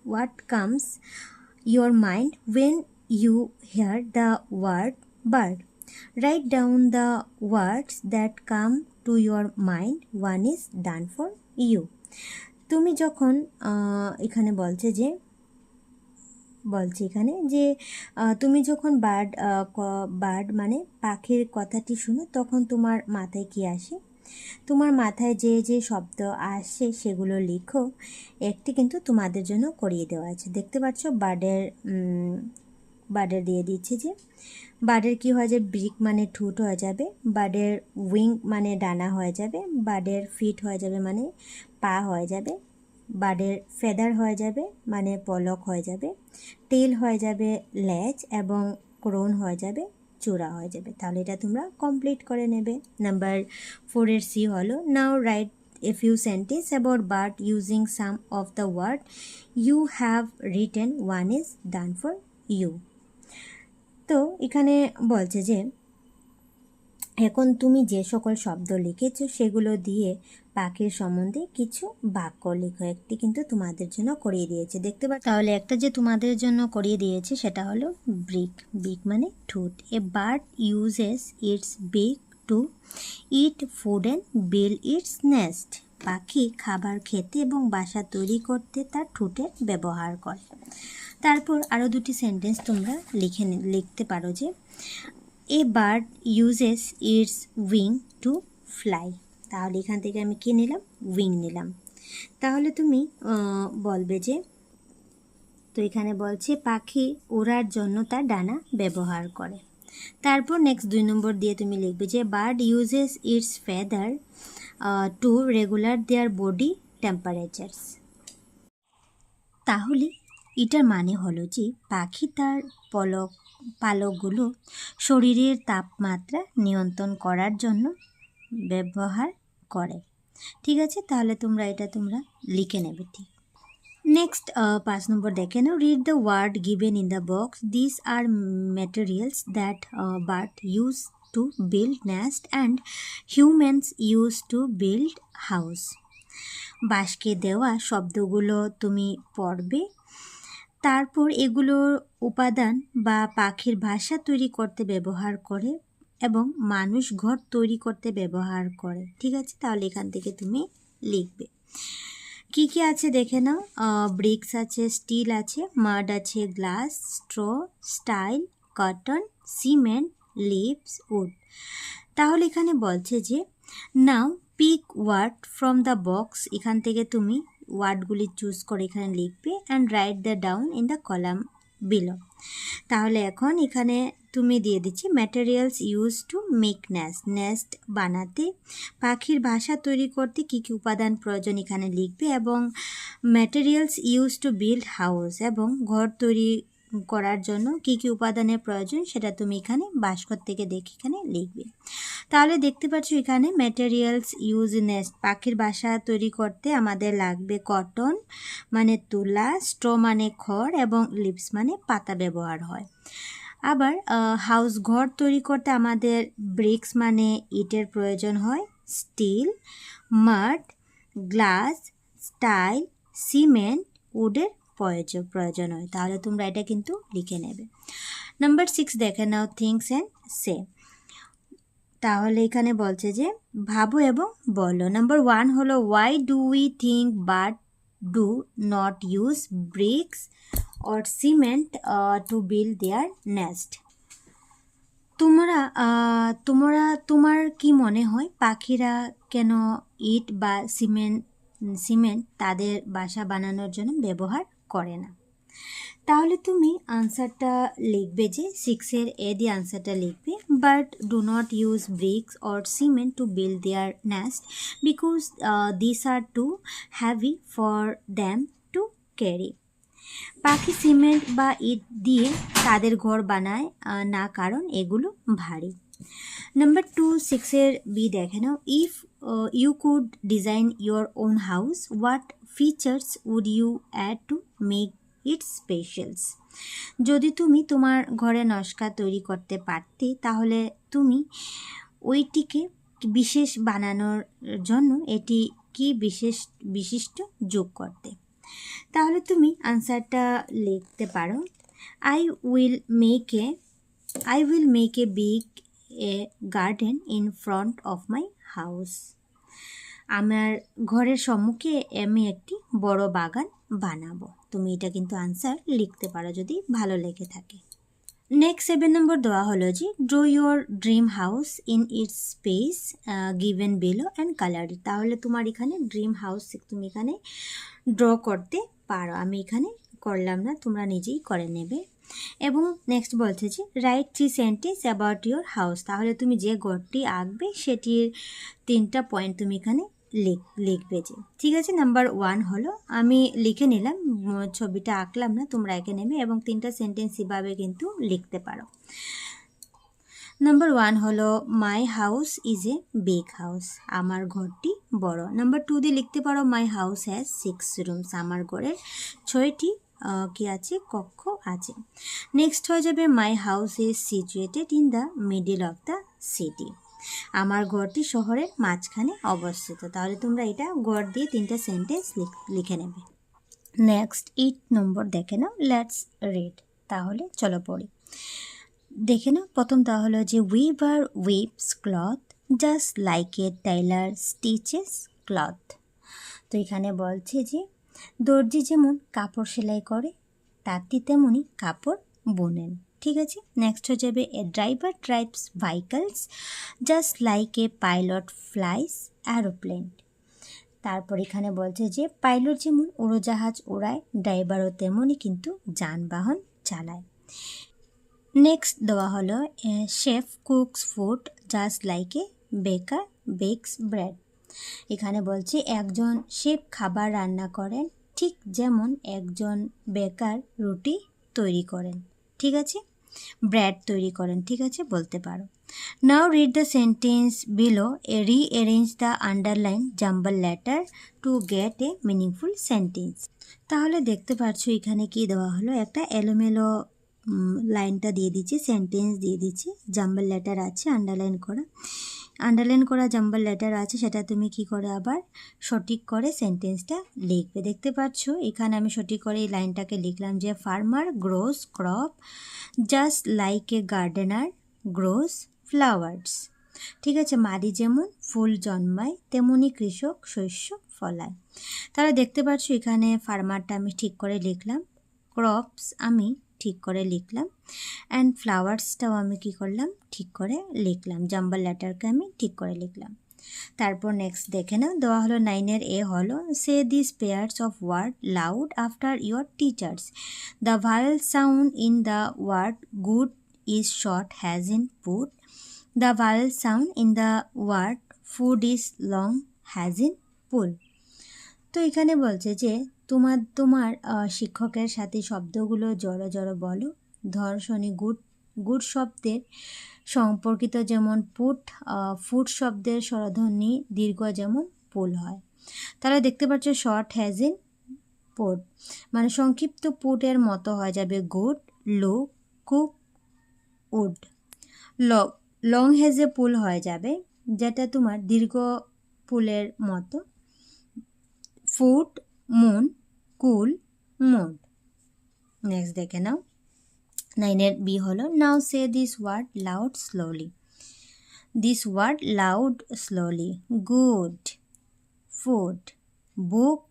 what comes your mind when you hear the word bird. Write down the words that come to to your mind one is done for you. তুমি যখন এখানে বলছে এখানে যে তুমি যখন বার্ড মানে পাখির কথাটি শুনো তখন তোমার মাথায় কি আসে? তোমার মাথায় যে যে শব্দ আসে সেগুলো লিখো। একটি কিন্তু তোমাদের জন্য করিয়ে দেওয়া আছে, দেখতে পাচ্ছ বার্ডের দিয়ে দিচ্ছে যে বার্ডের কী হয়ে যাবে, ব্রিক মানে ঠুট হয়ে যাবে, বার্ডের উইং মানে ডানা হয়ে যাবে, বার্ডের ফিট হয়ে যাবে মানে পা হয়ে যাবে, বার্ডের ফেদার হয়ে যাবে মানে পলক হয়ে যাবে, টেল হয়ে যাবে লেজ, এবং ক্রোন হয়ে যাবে চূড়া হয়ে যাবে। তাহলে এটা তোমরা কমপ্লিট করে নেবে। নাম্বার 4 সি হলো, নাও right a few sentence about bird using some of the word you have written. One is done for you. তো এখানে বলছে যে এখন তুমি যে সকল শব্দ লিখেছো সেগুলো দিয়ে পাখির সম্বন্ধে কিছু বাক্য লেখো। একটি কিন্তু তোমাদের জন্য করিয়ে দিয়েছে, দেখতে পাচ্ছ। তাহলে একটা যে তোমাদের জন্য করিয়ে দিয়েছে সেটা হলো বিক মানে ঠোঁট। A bird uses its beak to eat food and build its nest. পাখি খাবার খেতে এবং বাসা তৈরি করতে তার ঠোঁটের ব্যবহার করে। তারপর আরও দুটি সেন্টেন্স তোমরা লিখতে পারো যে এ bird uses it's wing to fly. তাহলে এখান থেকে আমি কী নিলাম, উইং নিলাম। তাহলে তুমি বলবে যে, তো এখানে বলছে পাখি ওড়ার জন্য তার ডানা ব্যবহার করে। তারপর নেক্সট 2 নম্বর দিয়ে তুমি লিখবে যে bird uses its feather to regular their body temperatures. তাহলে এটার মানে হলো যে পাখি তার পালকগুলো শরীরের তাপমাত্রা নিয়ন্ত্রণ করার জন্য ব্যবহার করে। ঠিক আছে, তাহলে এটা তোমরা লিখে নেবে। ঠিক, নেক্সট 5 নম্বর দেখে নাও, read the word given in the box. This are materials that bird use to build nest and humans use to build house. বাঁশকে দেওয়া শব্দগুলো তুমি পড়বে, তারপর এগুলোর উপাদান বা পাখির বাসা তৈরি করতে ব্যবহার করে এবং মানুষ ঘর তৈরি করতে ব্যবহার করে। ঠিক আছে, তাহলে এখান থেকে তুমি লিখবে। কি কি আছে দেখে নাও, ব্রিক্স আছে, স্টিল আছে, মাড আছে, glass, straw, style, cotton, cement, leaves, wood. তাহলে এখানে বলছে যে now pick word from the box. এখান থেকে তুমি ওয়ার্ডগুলি চুজ করে এখানে লিখবে and write the down in the column below. তাহলে এখন এখানে তুমি দিয়ে দিচ্ছি materials use to make nest বানাতে পাখির বাসা তৈরি করতে কী কী উপাদান প্রয়োজন এখানে লিখবে, এবং materials use to build house এবং ঘর তৈরি করার জন্য কী কী উপাদানের প্রয়োজন সেটা তুমি এখানে ভাস্কর থেকে দেখে এখানে লিখবে। তাহলে দেখতে পাচ্ছ এখানে ম্যাটেরিয়ালস ইউজ নেস্ট, পাখির বাসা তৈরি করতে আমাদের লাগবে কটন মানে তুলা, স্ট্র মানে খড়, এবং লিভস মানে পাতা ব্যবহার হয়। আবার হাউস ঘর তৈরি করতে আমাদের ব্রিক্স মানে ইটের প্রয়োজন হয়, স্টিল, মাড, গ্লাস, স্টাইল, সিমেন্ট, উডের প্রয়োজন হয়। তাহলে তোমরা এটা কিন্তু লিখে নেবে। নাম্বার 6 দেখে নাও, থিংস অ্যান্ড সে। তাহলে এখানে বলছে যে ভাবো এবং বলো। নাম্বার 1 হলো why do we think but do not use bricks or cement to build their nest. তোমার কি মনে হয় পাখিরা কেন ইট বা সিমেন্ট তাদের বাসা বানানোর জন্য ব্যবহার করে না? তাহলে তুমি আনসারটা লিখবে যে 6 এ দিয়ে আনসারটা লিখবে, but do not use bricks or cement to build their nest because this are too heavy for them to carry. পাখি সিমেন্ট বা ইট দিয়ে তাদের ঘর বানায় না, কারণ এগুলো ভারী। নাম্বার 2 6 বি দেখে নাও, if you could design your own house what features would you add to make its specials. যদি তুমি তোমার ঘরে নকশা তৈরি করতে পারতে তাহলে তুমি ওইটিকে বিশেষ বানানোর জন্য এটি কি বিশিষ্ট যোগ করতে। তাহলে তুমি আনসারটা লিখতে পারো, I will make a big a garden in front of my house. আমার ঘরের সম্মুখে আমি একটি বড় বাগান বানাবো। তুমি এটা কিন্তু আনসার লিখতে পারো যদি ভালো লেগে থাকে। নেক্সট 7 নম্বর দেওয়া হলো যে draw your dream house in it's space given below and colour. তাহলে তোমার এখানে ড্রিম হাউস তুমি এখানে ড্র করতে পারো। আমি এখানে করলাম না, তোমরা নিজেই করে নেবে। এবং নেক্সট বলছে যে right 3 sentence about your house. তাহলে তুমি যে ঘরটি আঁকবে সেটির 3টা পয়েন্ট তুমি এখানে লিখবে যে, ঠিক আছে। নাম্বার 1 হলো, আমি লিখে নিলাম, ছবিটা আঁকলাম না, তোমরা এঁকে নেবে এবং 3টা সেন্টেন্স এভাবে কিন্তু লিখতে পারো। নাম্বার 1 হলো my house is a big house. আমার ঘরটি বড়। নাম্বার 2 দিয়ে লিখতে পারো মাই হাউস হ্যাজ 6 রুমস। আমার ঘরের 6টি কি আছে, কক্ষ আছে। নেক্সট হয়ে যাবে my house is situated in the middle of the city. আমার ঘরটি শহরের মাঝখানে অবস্থিত। তাহলে তোমরা এটা ঘর দিয়ে 3টা সেন্টেন্স লিখে নেবে। নেক্সট 8 নম্বর দেখে নাও, লেটস রিড। তাহলে চলো পড়ি। দেখে নাও, প্রথম তা হলো যে weaver weeps cloth just like এ টেইলার স্টিচেস ক্লথ। তো এখানে বলছে যে দর্জি যেমন কাপড় সেলাই করে, তাঁতি তেমনই কাপড় বোনেন। ঠিক আছে। নেক্সট হয়ে যাবে a driver drives vehicles just like a pilot flies aeroplane. তারপর এখানে বলছে যে পাইলট যেমন উড়োজাহাজ ওড়ায়, ড্রাইভারও তেমনই কিন্তু যানবাহন চালায়। নেক্সট দেওয়া হলো chef cooks food just like এ বেকার বেকস ব্রেড। এখানে বলছে একজন শেফ খাবার রান্না করেন ঠিক যেমন একজন বেকার রুটি তৈরি করেন। ঠিক আছে, ব্রেড তৈরি করেন। ঠিক আছে, বলতে পারো। নাও read the sentence below, rearrange the underline jumble letter to get a meaningful sentence. তাহলে দেখতে পাচ্ছ এখানে কি দেওয়া হলো, একটা এলোমেলো লাইনটা দিয়ে দিচ্ছে, সেন্টেন্স দিয়ে দিচ্ছে, জাম্বল লেটার আছে, আন্ডারলাইন করা জাম্বল লেটার আছে, সেটা তুমি কি করে আবার সঠিক করে সেন্টেন্সটা লিখবে। দেখতে পাচ্ছ এখানে আমি সঠিক করে এই লাইনটাকে লিখলাম যে farmer gross crop just like এ গার্ডেনার গ্রোস ফ্লাওয়ার্স। ঠিক আছে, মাদি যেমন ফুল জন্মায় তেমনি কৃষক শস্য ফলায়। তাহলে দেখতে পাচ্ছ এখানে ফার্মারটা আমি ঠিক করে লিখলাম, ক্রপস আমি ঠিক করে লিখলাম, অ্যান্ড ফ্লাওয়ার্সটাও আমি কি করলাম, ঠিক করে লিখলাম, জাম্বল লেটারকে আমি ঠিক করে লিখলাম। তারপর নেক্সট দেখে নাও, দেওয়া হলো 9-এর এ হলো say this pairs of word loud after your teachers. The vowel sound in the word good is short has in put. The vowel sound in the word food is long has in pool. তো এখানে বলছে যে তোমার শিক্ষকের সাথে শব্দগুলো জড়ো জড়ো বলো। ধর শনি গুড শব্দের সম্পর্কিত যেমন ফুট শব্দের স্বরধ্বনি দীর্ঘ যেমন পুল হয়। তাহলে দেখতে পাচ্ছ শর্ট হ্যাজ ইন পুট, মানে সংক্ষিপ্ত পুটের মতো হয়ে যাবে good, look, cook, wood. Long has a pool হয়ে যাবে, যেটা তোমার দীর্ঘ পুলের মতো, foot, moon, cool, mood. Next দেখে নাও, 9-এর বি হলো now say this word loud slowly. This word loud slowly, good, food, book,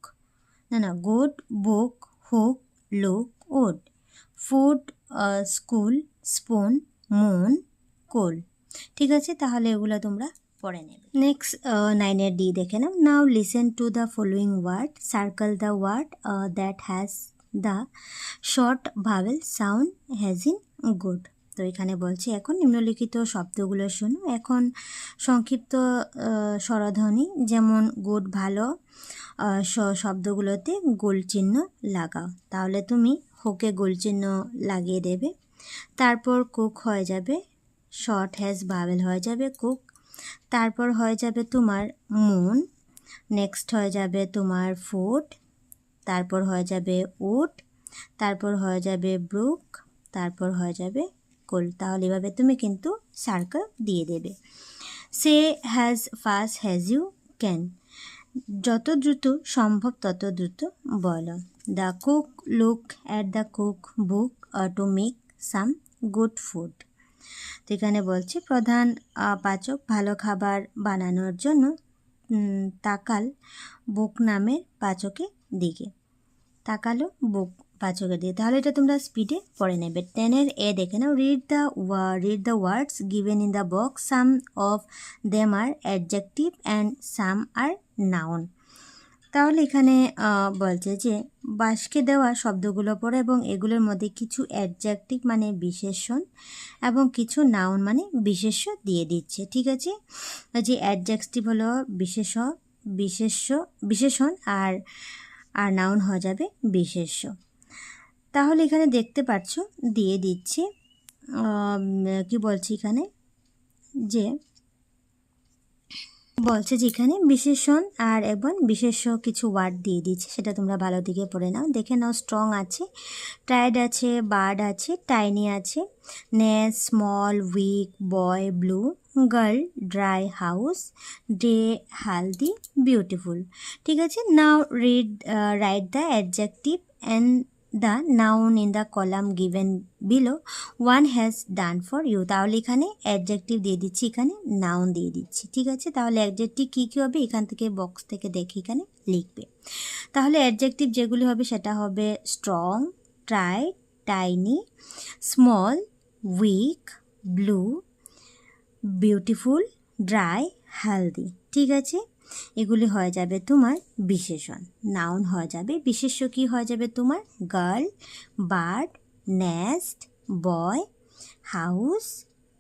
good, book, hook, look, wood, food, school, spoon, moon, cool. ঠিক আছে, তাহলে এগুলো তোমরা পড়ে নেবে। নেক্সট 9-এর ডি দেখে নাও, now listen to the following word, circle the word that has the short vowel sound has in good. তো এখানে বলছে এখন নিম্নলিখিত শব্দগুলো শোনো, এখন সংক্ষিপ্ত স্বরধ্বনি যেমন গুড, ভালো শব্দগুলোতে গোল চিহ্ন লাগাও। তাহলে তুমি হোকে গোল চিহ্ন লাগিয়ে দেবে। তারপর কুক হয়ে যাবে, শর্ট হ্যাজ ভাওয়েল হয়ে যাবে কুক। তারপর হয়ে যাবে তোমার মুন, নেক্সট হয়ে যাবে তোমার ফুড, তারপর হয়ে যাবে উড, তারপর হয়ে যাবে ব্রুক, তারপর হয়ে যাবে কুল। তাহলে এভাবে তুমি কিন্তু সার্কেল দিয়ে দেবে। Say has fast has you can, যত দ্রুত সম্ভব তত দ্রুত বলো। The cook look at the cook book to make some good food. তো এখানে বলছে প্রধান পাচক ভালো খাবার বানানোর জন্য তাকাল বুক নামের পাচকের দিকে। তাকালো বুক পাচকের দিকে। তাহলে এটা তোমরা স্পিডে পড়ে নেবে। 10 এ দেখে নাও, read the words given in the box, some of them are adjective and some are noun. তাহলে এখানে বলছে যে বাক্যে দেওয়া শব্দগুলো পড়ো এবং এগুলোর মধ্যে কিছু অ্যাডজেক্টিভ মানে বিশেষণ এবং কিছু নাউন মানে বিশেষ্য দিয়ে দিচ্ছে। ঠিক আছে, যে অ্যাডজেক্টিভ হলো বিশেষণ আর নাউন হয়ে যাবে বিশেষ্য। তাহলে এখানে দেখতে পাচ্ছ দিয়ে দিচ্ছে কি বলছি এখানে, যে বলছে যে এখানে বিশেষণ আর এবং বিশেষ্য কিছু ওয়ার্ড দিয়ে দিচ্ছে, সেটা তোমরা ভালো দিকে পড়ে নাও। দেখে নাও, স্ট্রং আছে, টায়ার্ড আছে, বার্ড আছে, টাইনি আছে, nest, small, weak, boy, blue, girl, dry, house, day, healthy, beautiful. ঠিক আছে, now write the adjective and the noun in the column given below, one has done for you. তাহলে এখানে adjective দিয়ে দিচ্ছি, এখানে noun দিয়ে দিচ্ছি। ঠিক আছে, তাহলে অ্যাডজেক্টিভ কী কী হবে এখান থেকে বক্স থেকে দেখে এখানে লিখবে। তাহলে অ্যাডজেক্টিভ যেগুলি হবে সেটা হবে strong, tight, tiny, small, weak, blue, beautiful, dry, healthy. ঠিক আছে, এগুলি হয়ে যাবে তোমার বিশেষণ। নাউন হয়ে যাবে, বিশেষ্য কি হয়ে যাবে তোমার গার্ল, বার্ড, নেস্ট, বয়, হাউস,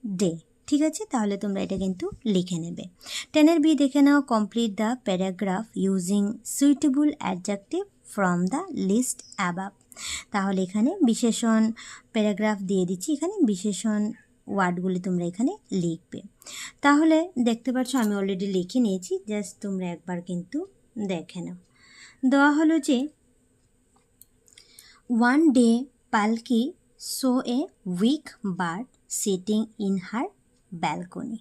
ডে। ঠিক আছে, তাহলে তোমরা এটা কিন্তু লিখে নেবে। 10 বি দেখে নাও, complete the paragraph using suitable adjective from the list above. তাহলে এখানে বিশেষণ প্যারাগ্রাফ দিয়ে দিচ্ছি, এখানে বিশেষণ ওয়ার্ডগুলি তোমরা এখানে লিখবে। তাহলে দেখতে পাচ্ছ আমি অলরেডি লিখে নিয়েছি, জাস্ট তোমরা একবার কিন্তু দেখে নাও। দেওয়া হলো যে one day Palki saw a weak bird sitting in her balcony.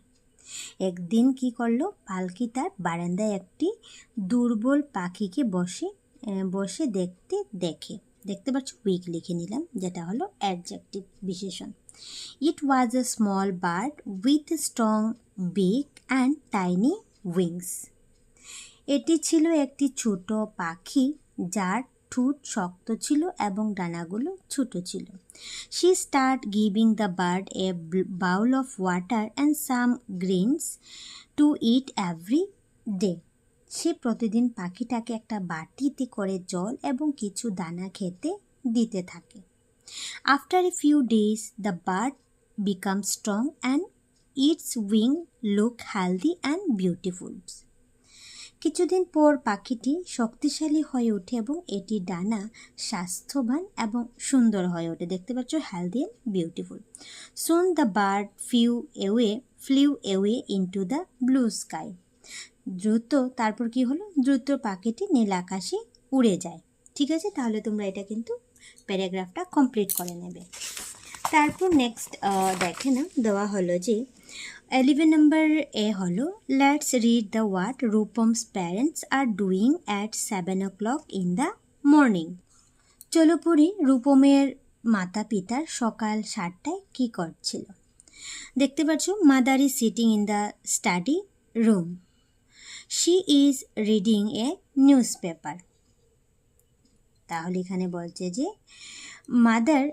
একদিন কি করলো, পালকি তার বারান্দায় একটি দুর্বল পাখিকে বসে দেখতে পাচ্ছ উইক লিখে নিলাম, যেটা হলো অ্যাডজেক্টিভ বিশেষণ। It was a small bird with a strong beak and tiny wings. এটি ছিল একটি ছোট পাখি যার ঠোঁট শক্ত ছিল এবং ডানাগুলো ছোট ছিল। She started giving the bird a bowl of water and some greens to eat every day. সে প্রতিদিন পাখিটাকে একটা বাটিতে করে জল এবং কিছু দানা খেতে দিতে থাকে। After a few days, the bird becomes strong and its wing look healthy and beautiful. কিছুদিন পর পাখিটি শক্তিশালী হয়ে ওঠে এবং এটি ডানা স্বাস্থ্যবান এবং সুন্দর হয়ে ওঠে। দেখতে পাচ্ছ, healthy and beautiful. Soon the bird flew away into the blue sky. তারপর কি হলো, দ্রুত পাখিটি নীল আকাশে উড়ে যায়। ঠিক আছে, তাহলে তোমরা এটা কিন্তু প্যারাগ্রাফটা কমপ্লিট করে নেবে। তারপর নেক্সট দেখে না, দেওয়া হলো যে 11 নম্বর এ হলো, let's read the what Rupam's parents are doing at 7 o'clock in the morning. চলো পড়ি রূপমের মাতা পিতার সকাল 7টায় কী করছিল। দেখতে পাচ্ছ, mother is sitting in the study room, she is reading a newspaper. তাহলে এখানে বলছে যে মাদার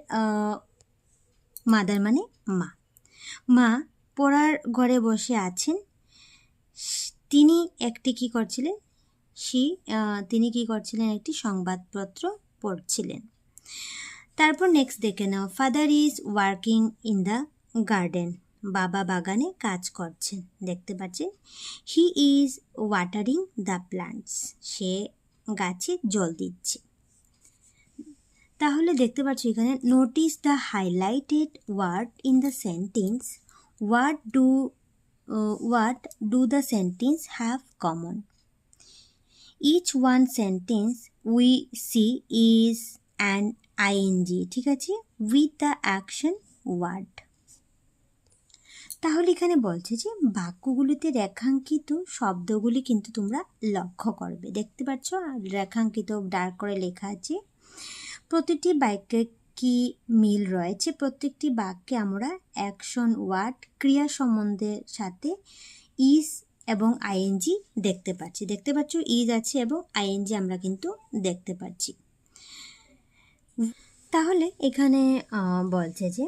মানে মা পড়ার ঘরে বসে আছেন। তিনি কি করছিলেন একটি সংবাদপত্র পড়ছিলেন। তারপর নেক্সট দেখে নাও, father is working in the garden. বাবা বাগানে কাজ করছেন। দেখতে পাচ্ছেন, he is watering the plants. সে গাছে জল দিচ্ছে। তাহলে দেখতে পাচ্ছ এখানে, notice the highlighted word in the sentence, what do the sentence have common. Each one sentence we see is an ING. ঠিক আছে, উইথ দ্য অ্যাকশন ওয়ার্ড। তাহলে এখানে বলছে যে বাক্যগুলিতে রেখাঙ্কিত শব্দগুলি কিন্তু তোমরা লক্ষ্য করবে। দেখতে পাচ্ছ রেখাঙ্কিত ডার্ক করে লেখা আছে। প্রতিটি কি মিল রয়েছে, প্রত্যেকটি বাক্যে আমরা অ্যাকশন ওয়ার্ড ক্রিয়া সম্বন্ধের সাথে ইজ এবং আইএনজি দেখতে পাচ্ছ ইজ আছে এবং আইএনজি আমরা কিন্তু দেখতে পাচ্ছি। তাহলে এখানে বলছে যে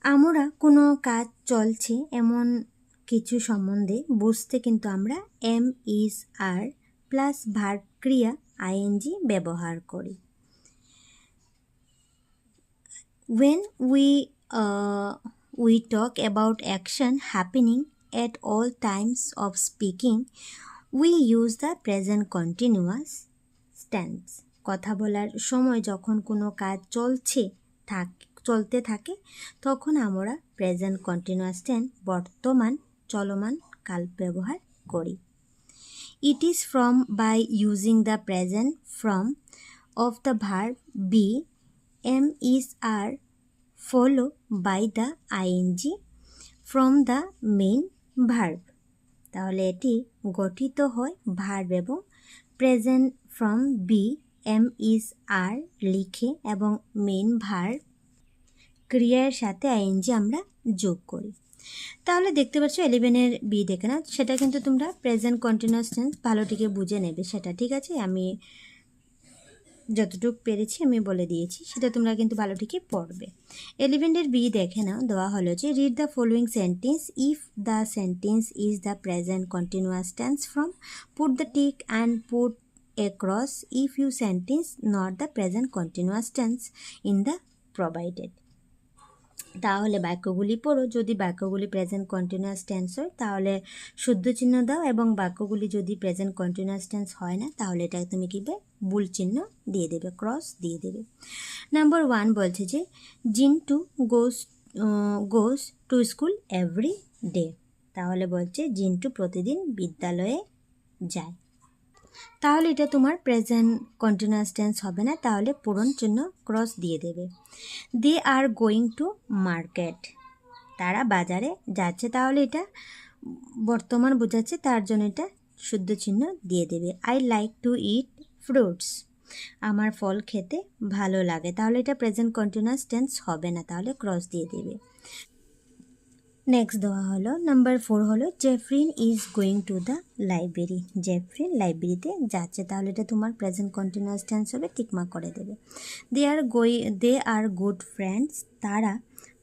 আমরা কোনো কাজ চলছে এমন কিছু সম্বন্ধে বুঝতে কিন্তু আমরা am is are plus verb ক্রিয়া আইএনজি ব্যবহার করি। When we talk about action happening at all times of speaking, we use the present continuous tense. কথা বলার সময় যখন কোনো কাজ চলতে থাকে তখন আমরা প্রেজেন্ট কন্টিনিউয়াস টেন্স বর্তমান চলমান কাল ব্যবহার করি। It is from by using the present form of the verb be, am is are followed by the ing from the main verb। তাহলে এটি গঠিত হয় ভার্ব এবং present form be am is are লিখে এবং মেন ভার্ব ক্রিয়ার সাথে ING আমরা যোগ করি। তাহলে দেখতে পাচ্ছ 11-এর বি দেখে না, সেটা কিন্তু তোমরা প্রেজেন্ট কন্টিনিউয়াস টেন্স ভালোটিকে বুঝে নেবে সেটা, ঠিক আছে? আমি যতটুকু পেরেছি আমি বলে দিয়েছি, সেটা তোমরা কিন্তু ভালোটিকে পড়বে। 11-এর বি দেখে নাও, দেওয়া হলো যে read the following sentence if the sentence is the present continuous tense from put the tick and put a cross if you sentence not the present continuous tense in the provided। তাহলে বাক্যগুলি পড়ো, যদি বাক্যগুলি present continuous tense হয় তাহলে শুদ্ধ চিহ্ন দাও, এবং বাক্যগুলি যদি প্রেজেন্ট কন্টিনিউয়াস টেন্স হয় না তাহলে এটা তুমি কী ভুল চিহ্ন দিয়ে দেবে, ক্রস দিয়ে দেবে। নাম্বার 1 বলছে যে Jintu goes to school every day. তাহলে বলছে জিন্টু প্রতিদিন বিদ্যালয়ে যায়। তাহলে এটা তোমার প্রেজেন্ট কন্টিনিউয়াস টেন্স হবে না, তাহলে পূরণ চিহ্ন ক্রস দিয়ে দেবে। দে আর গোয়িং টু মার্কেট, তারা বাজারে যাচ্ছে, তাহলে এটা বর্তমান বোঝাচ্ছে, তার জন্য এটা শুদ্ধ চিহ্ন দিয়ে দেবে। I like to it fruits, আমার ফল খেতে ভালো লাগে, তাহলে এটা প্রেজেন্ট কন্টিনিউয়াস টেন্স হবে না, তাহলে ক্রস দিয়ে দেবে। নেক্সট দেওয়া হলো নাম্বার 4 হলো Zefrin is going to the library, Zefrin লাইব্রেরিতে যাচ্ছে, তাহলে এটা তোমার প্রেজেন্ট কন্টিনিউয়াস টেন্স হবে, টিকমার্ক করে দেবে। দে আর গুড ফ্রেন্ডস, তারা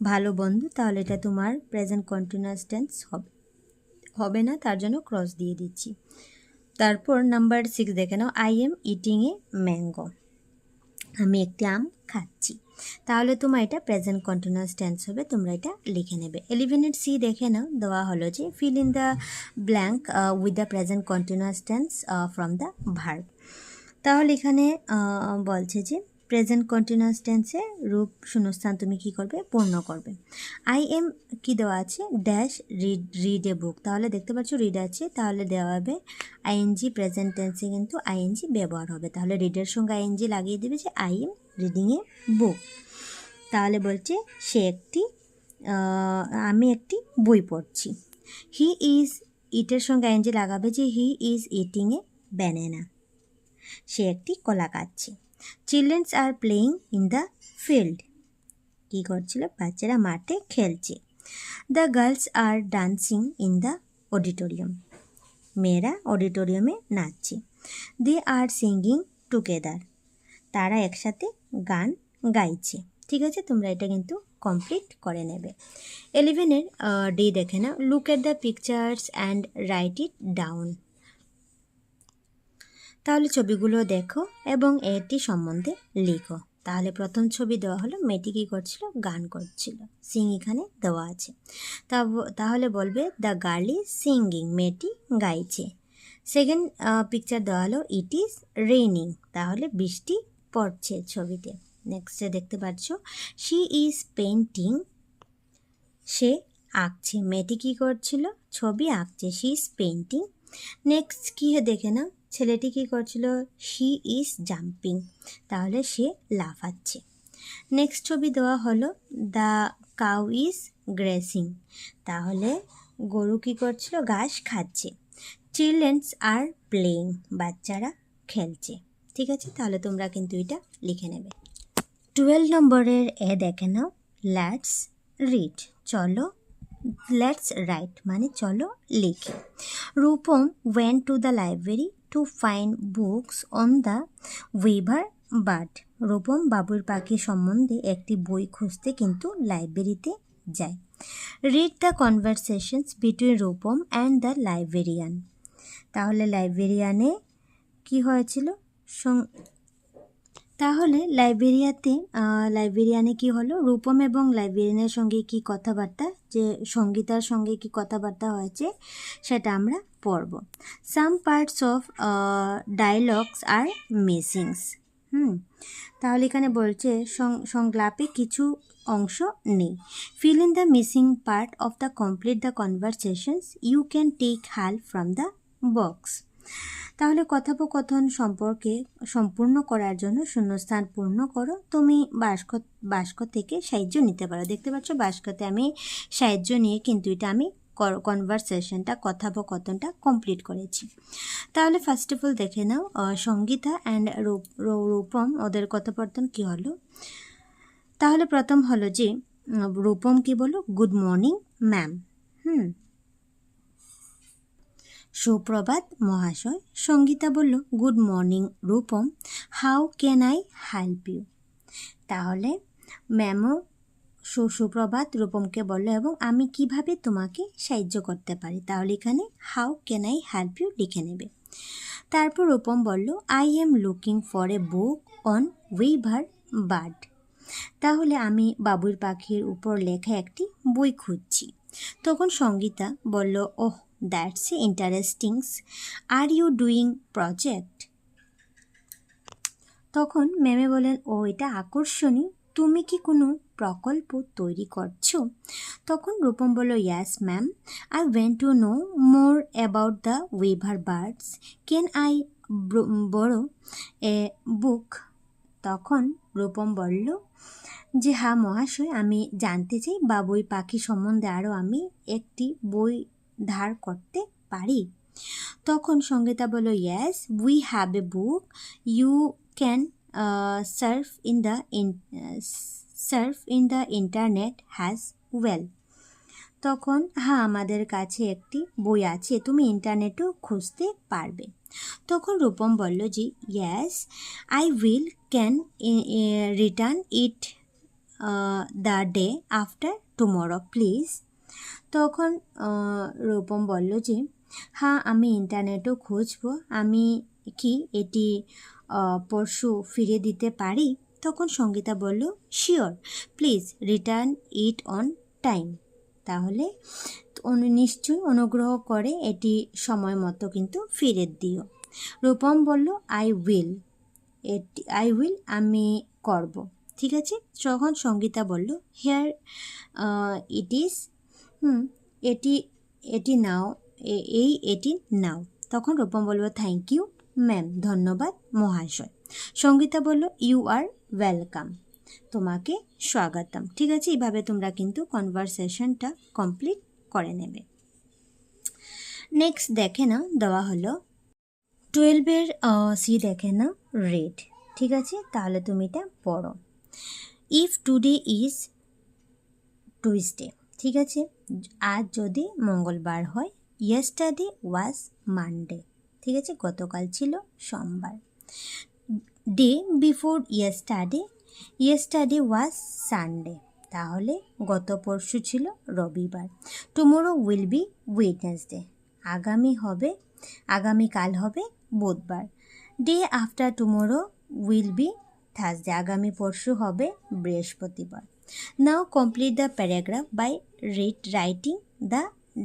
ভালো বন্ধু, তাহলে এটা তোমার প্রেজেন্ট কন্টিনিউয়াস টেন্স হবে না, তার জন্য ক্রস দিয়ে দিচ্ছি। তারপর নাম্বার 6 দেখে নাও, I am eating a mango, আমি একটি আম খাচ্ছি, তাহলে তোমার এটা প্রেজেন্ট কন্টিনিউয়াস টেন্স হবে, তোমরা এটা লিখে নেবে। 11-এর সি দেখে নাও, দেওয়া হলো যে feel in the blank with the present continuous tense from the verb. তাহলে এখানে বলছে যে প্রেজেন্ট কন্টিনিউয়াস টেন্সের রূপ শূন্যস্থান তুমি কি করবে, পূর্ণ করবে। আই এম কি দেওয়া আছে, ড্যাশ রিড এ বুক, তাহলে দেখতে পাচ্ছ রিড আছে, তাহলে দেওয়া হবে আইএনজি, প্রেজেন্ট টেন্সে কিন্তু আইএনজি ব্যবহার হবে, তাহলে রিডের সঙ্গে আইএনজি লাগিয়ে দেবে যে আই এম রিডিং এ বুক। তাহলে বলছে আমি একটি বই পড়ছি। হি ইজ ইটের সঙ্গে আইএনজি লাগাবে যে he is eating a banana, সে একটি কলা খাচ্ছে। Childrens are playing in the field, কী করছিল, বাচ্চারা মাঠে খেলছে। The girls are dancing in the auditorium, মেয়েরা অডিটোরিয়ামে নাচছে। দে আর সিঙ্গিং টুগেদার, তারা একসাথে গান গাইছে। ঠিক আছে, তোমরা এটা কিন্তু কমপ্লিট করে নেবে। 11-এর ডি দেখে না, look at the pictures and write it down, তাহলে ছবিগুলো দেখো এবং এটি সম্বন্ধে লিখো। তাহলে প্রথম ছবি দেওয়া হলো, মেয়েটি কী করছিল, গান করছিল, সিং এখানে দেওয়া আছে, তাহলে বলবে দ্য গার্ল ইজ সিঙ্গিং, মেয়েটি গাইছে। সেকেন্ড পিকচার দেওয়া হলো, ইট ইজ রেইনিং, তাহলে বৃষ্টি পড়ছে ছবিতে। নেক্সটে দেখতে পাচ্ছ শি ইজ পেইন্টিং, সে আঁকছে, মেয়েটি কী করছিল, ছবি আঁকছে, শি ইজ পেইন্টিং। নেক্সট কী দেখে না, ছেলেটি কী করছিল, শি ইজ জাম্পিং, তাহলে সে লাফাচ্ছে। নেক্সট ছবি দেওয়া হলো দ্য কাউ ইজ গ্রেসিং, তাহলে গরু কী করছিল, ঘাস খাচ্ছে। চিলড্রেন্স আর প্লেয়িং, বাচ্চারা খেলছে। ঠিক আছে, তাহলে তোমরা কিন্তু এটা লিখে নেবে। 12 নম্বরের এ দেখে নাও, লেটস রিড, চলো, লেটস রাইট মানে চলো লিখি। Rupam went two the library to find books on the weaver bird. Rupam বাবুই পাখি সম্বন্ধে একটি বই খুঁজতে কিন্তু লাইব্রেরিতে যায়। Read the conversations between Rupam and the librarian. তাহলে লাইব্রেরিয়ানে কি হয়েছিল, তাহলে লাইব্রেরিয়ানে কি হলো, রূপম এবং লাইব্রেরিয়ানের সঙ্গে কি কথাবার্তা, যে সঙ্গীতার সঙ্গে কি কথাবার্তা হয়েছে সেটা আমরা পড়ব। Some parts of dialogues are missings. তাহলে এখানে বলছে সংলাপে কিছু অংশ নেই। Fill in the missing part of the complete the conversations, you can take help from the box. তাহলে কথোপকথন সম্পূর্ণ করার জন্য শূন্যস্থান পূর্ণ করো। তুমি বাক্য থেকে সাহায্য নিতে পারো। দেখতে পাচ্ছ বাক্যতে আমি সাহায্য নিয়ে কিন্তু এটা আমি কথোপকথনটা কমপ্লিট করেছি। তাহলে ফার্স্ট অফ অল দেখে নাও, সঙ্গীতা অ্যান্ড রূপম ওদের কথোপকথন কী হলো। তাহলে প্রথম হলো যে রূপম কি বলো, গুড মর্নিং ম্যাম। সুপ্রভাত মহাশয়। সঙ্গীতা বলল, good morning Rupam, how can I help you. তাহলে ম্যামও সুপ্রভাত রূপমকে বলল, এবং আমি কিভাবে তোমাকে সাহায্য করতে পারি। তাহলে এখানে how can I help you লিখে নেবে। তারপর রূপম বলল, I am looking for a book on weaver bird. তাহলে আমি বাবুই পাখির উপর লেখা একটি বই খুঁজছি। তখন সঙ্গীতা বলল, oh that's interestings, are you doing project. তখন ম্যামে বলেন, ও এটা আকর্ষণীয়, তুমি কি কোনো প্রকল্প তৈরি করছো? তখন রূপম বলল, yes ma'am, I went to know more about the weaver birds, can I borrow a বুক। তখন রূপম বলল যে, হ্যাঁ মহাশয়, আমি জানতে চাই বাবুই পাখি সম্বন্ধে আরও আমি একটি বই ধার করতে পারি। তখন সঙ্গীতা বলল, yes we have a book, you can surf in the internet as well. তখন হ্যাঁ, আমাদের কাছে একটি বই আছে, তুমি ইন্টারনেটেও খুঁজতে পারবে। তখন রূপম বলল যে, yes I will can return it the day after tomorrow please. তখন রূপম বলল যে, হ্যাঁ আমি ইন্টারনেটও খুঁজবো, আমি কি এটি পরশু ফিরে দিতে পারি? তখন সঙ্গীতা বলল, sure, please return it on time. তাহলে নিশ্চয়ই অনুগ্রহ করে এটি সময় মতো কিন্তু ফিরে দিও। রূপম বলল, আই উইল আমি করব, ঠিক আছে। তখন সঙ্গীতা বলল, হেয়ার ইট ইজ, এটি নাও, এটি নাও। তখন রূপম বলল, থ্যাংক ইউ ম্যাম, ধন্যবাদ মহাশয়। সঙ্গীতা বলল, ইউ আর ওয়েলকাম, তোমাকে স্বাগতম। ঠিক আছে, এইভাবে তোমরা কিন্তু কনভারসেশনটা কমপ্লিট করে নেবে। নেক্সট দেখে নাও, দেওয়া হলো 12-এর সি দেখে নাও, রেড। ঠিক আছে, তাহলে তুমি এটা পড়ো। ইফ টুডে ইজ টুইসডে, ঠিক আছে, আজ যদি মঙ্গলবার হয়। ইয়েস্টারডে ওয়াজ মানডে, ঠিক আছে, গতকাল ছিল সোমবার। ডে বিফোর ইয়েস্টারডে ওয়াজ সানডে, তাহলে গত পরশু ছিল রবিবার। টুমোরো উইল বি ওয়েডনেসডে, আগামীকাল হবে বুধবার। Day after tomorrow will be Thursday, আগামী পরশু হবে বৃহস্পতিবার। Now complete the paragraph by writing the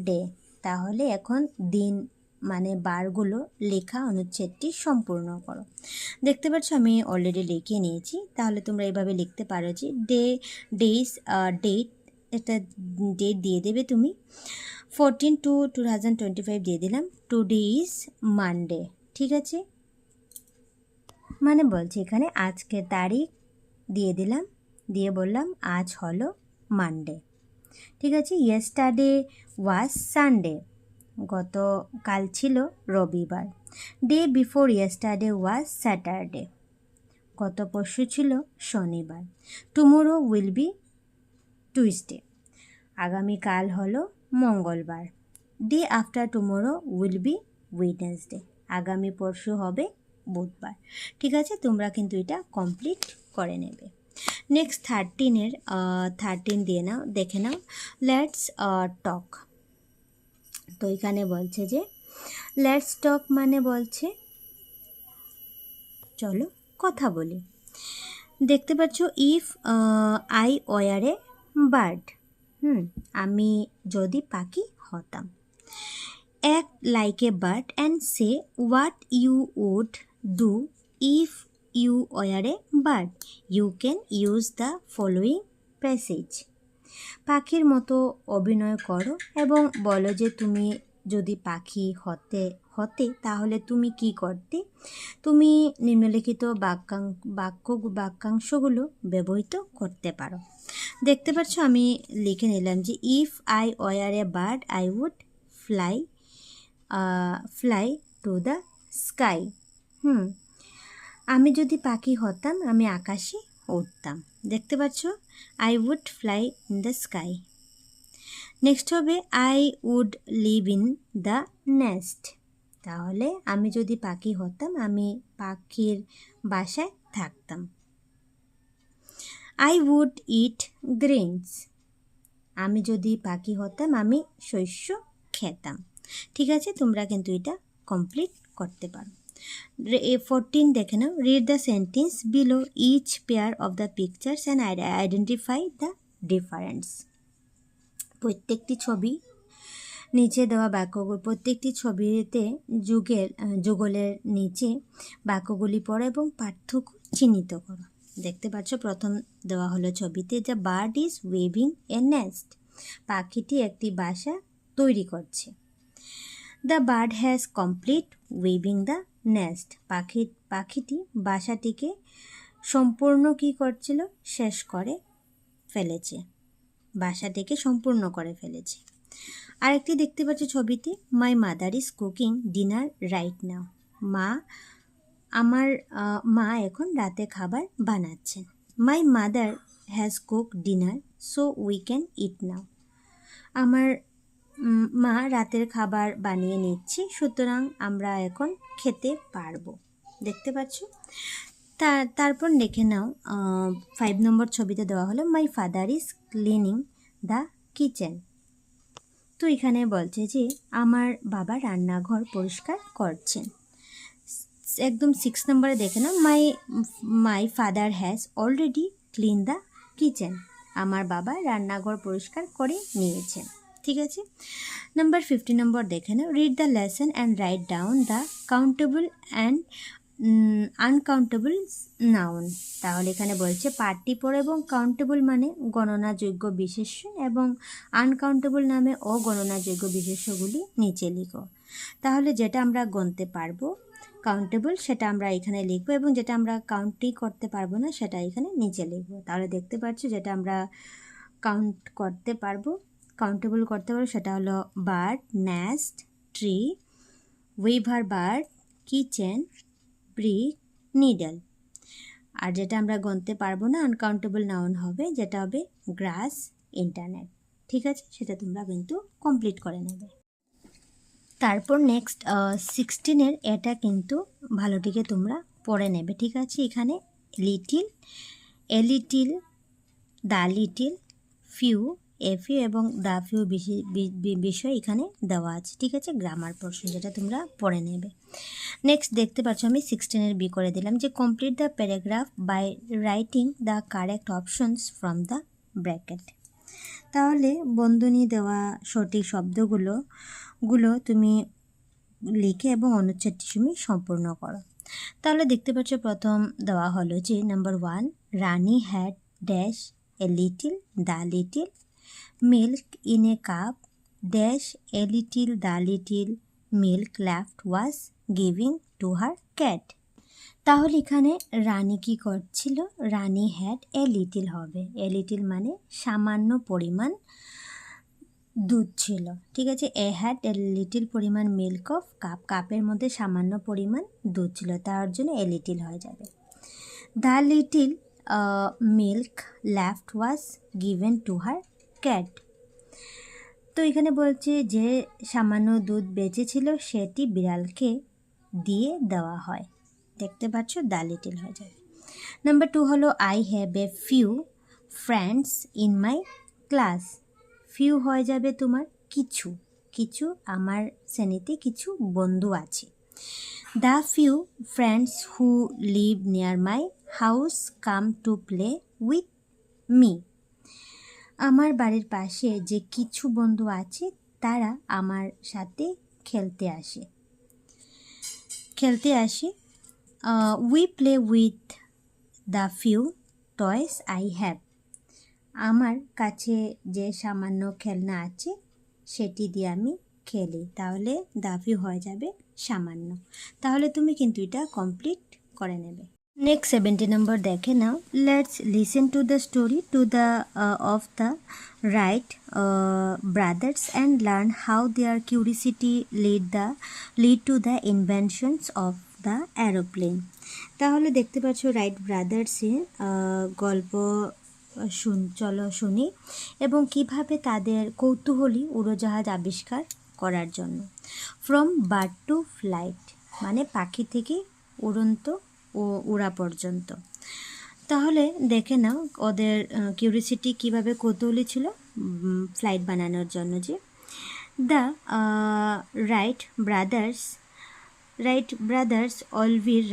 day. তাহলে এখন দিন মানে বারগুলো লেখা অনুচ্ছেদটি সম্পূর্ণ করো। দেখতে পাচ্ছ আমি অলরেডি লিখে নিয়েছি। তাহলে তোমরা এভাবে লিখতে পারো যে ডেট, এটা ডেট দিয়ে দেবে তুমি। 14/2/2025 দিয়ে দিলাম। টুডে ইজ মানডে, ঠিক আছে, মানে বলছি এখানে আজকের তারিখ দিয়ে দিলাম, দিয়ে বললাম আজ হলো মানডে, ঠিক আছে। ইয়েস্টারডে ওয়াজ সানডে, গতকাল ছিল রবিবার। ডে বিফোর ইয়েস্টারডে ওয়াজ স্যাটারডে, গত পরশু ছিল শনিবার। টুমোরো উইল বি টুইসডে, আগামীকাল হলো মঙ্গলবার। Day after tomorrow will B Wednesday, আগামী পরশু হবে বুধবার। ঠিক আছে, তোমরা কিন্তু এটা কমপ্লিট করে নেবে। নেক্সট 13 দিয়ে নাও, দেখে নাও। Let's talk. তো এখানে বলছে যে লেটস টক মানে বলছে চলো কথা বলি। দেখতে পাচ্ছ if I were a bird, আমি যদি পাখি হতাম। Act like a bird and say what you would do if you were a bird. You can use the following passage. পাখির মতো অভিনয় করো এবং বলো যে তুমি যদি পাখি হতে তাহলে তুমি কি করতে। তুমি নিম্নলিখিত বাক্যাংশগুলো ব্যবহৃত করতে পারো। দেখতে পাচ্ছ আমি লিখে নিলাম যে if I were a bird I would fly to the sky. আমি যদি পাখি হতাম আমি আকাশে উঠতাম। দেখতে পাচ্ছ I would fly in the sky. Next হবে I would live in the nest, তাহলে আমি যদি পাখি হতাম আমি পাখির বাসায় থাকতাম। আই উড ইট গ্রেনস, আমি যদি পাখি হতাম আমি শস্য খেতাম। ঠিক আছে, তোমরা কিন্তু এটা কমপ্লিট করতে পারো। 14 দেখে নাও। Read the sentence below each pair of the pictures and identify the difference. প্রত্যেকটি ছবি নিচে দেওয়া বাক্যগুলো, প্রত্যেকটি ছবিতে যুগলের নিচে বাক্যগুলি পড়ো এবং পার্থক্য চিহ্নিত করো। দেখতে পাচ্ছ প্রথম দেওয়া হলো ছবিতে the bird is waving A nest, পাখিটি একটি বাসা তৈরি করছে। The bird has complete waving the nest, পাখিটি বাসাটিকে সম্পূর্ণ কী করছিল, শেষ করে ফেলেছে, বাসাটিকে সম্পূর্ণ করে ফেলেছে। আরেকটি দেখতে পাচ্ছ ছবিতে my mother is cooking dinner right now, আমার মা এখন রাতে খাবার বানাচ্ছেন। My mother has cook dinner so we can eat now, আমার মা রাতের খাবার বানিয়ে নিচ্ছে সুতরাং আমরা এখন খেতে পারবো। দেখতে পাচ্ছ। তারপর দেখে নাও 5 নম্বর ছবিতে দেওয়া হলো my father is cleaning the kitchen. তো এখানে বলছে যে আমার বাবা রান্নাঘর পরিষ্কার করছেন। একদম 6 নম্বরে দেখে নাও my father has already clean the kitchen, আমার বাবা রান্নাঘর পরিষ্কার করে নিয়েছেন। ঠিক আছে। 15 নম্বর দেখে নাও read the lesson and right down the countable and uncountable noun. তাহলে এখানে বলছে পার্টি পড়ো এবং কাউন্টেবল মানে গণনাযোগ্য বিশেষ্য এবং আনকাউন্টেবল নামে অগণনাযোগ্য বিশেষ্যগুলি নিচে লিখো। তাহলে যেটা আমরা গণতে পারবো কাউন্টেবল সেটা আমরা এখানে লিখবো এবং যেটা আমরা কাউন্টই করতে পারবো না সেটা এখানে নিচে লিখবো। তাহলে দেখতে পাচ্ছ যেটা আমরা কাউন্ট করতে পারবো, কাউন্টেবল করতে পারবো সেটা হলো bird, nest, tree, weaver bird, kitchen, brick, needle. আর যেটা আমরা গণতে পারবো না আনকাউন্টেবল নাউন হবে, যেটা হবে গ্রাস, ইন্টারনেট। ঠিক আছে, সেটা তোমরা কিন্তু কমপ্লিট করে নেবে। তারপর নেক্সট 16 এটা কিন্তু ভালোটিকে তোমরা পড়ে নেবে। ঠিক আছে, এখানে little, a little, the little, few, a few এবং দ্য ফিউ বিষয় এখানে দেওয়া আছে। ঠিক আছে, গ্রামার পোর্শন যেটা তোমরা পড়ে নেবে। নেক্সট দেখতে পাচ্ছ আমি 16 বি করে দিলাম যে complete the paragraph by writing the correct options from the bracket. তাহলে বন্ধনী দেওয়া সঠিক শব্দগুলো তুমি লিখে এবং অনুচ্ছেদটি তুমি সম্পূর্ণ করো। তাহলে দেখতে পাচ্ছ প্রথম দেওয়া হলো যে number 1 Rani had dash a little the little milk in a cup dash a little the little milk left was giving to her cat. তাহলে এখানে রানী কি করছিল, রানী হ্যাড এ লিটিল হবে, এ লিটিল মানে সামান্য পরিমাণ দুধ ছিল। ঠিক আছে, এ হ্যাড এ লিটিল পরিমাণ মিল্ক অফ কাপ, কাপের মধ্যে সামান্য পরিমাণ দুধ ছিল, তার জন্য এ লিটিল হয়ে যাবে। The little milk left was given to her cat. তো এখানে বলছে যে সামান্য দুধ বেঁচেছিল সেটি বিড়ালকে দিয়ে দেওয়া হয়। দেখতে পাচ্ছ, দ্য লিটিল হয়ে যাবে। নাম্বার 2 হলো I have a few friends in my class. Few হয়ে যাবে তোমার কিছু, কিছু আমার শ্রেণীতে কিছু বন্ধু আছে। The few friends who live near my house come to play with me. আমার বাড়ির পাশে যে কিছু বন্ধু আছে তারা আমার সাথে খেলতে আসে। We play with the few toys I have. আমার কাছে যে সামান্য খেলনা আছে সেটি দিয়ে আমি খেলি। তাহলে দ্য ফিউ হয়ে যাবে সামান্য। তাহলে তুমি কিন্তু এটা কমপ্লিট করে নেবে। নেক্সট 70 নম্বর দেখে নাও। Let's listen to the story to the of the Wright brothers and learn how their curiosity lead to the inventions of the aeroplane. তাহলে দেখতে পাচ্ছ রাইট ব্রাদার্সের গল্প চলো শুনি এবং কিভাবে তাদের কৌতূহলী উড়োজাহাজ আবিষ্কার করার জন্য। ফ্রম বার্ড টু ফ্লাইট মানে পাখি থেকে উড়ন্ত ও উড়া পর্যন্ত। তাহলে দেখে নাও ওদের কিউরিসিটি কিভাবে কৌতূহলী ছিল ফ্লাইট বানানোর জন্য। যে the Wright brothers Orville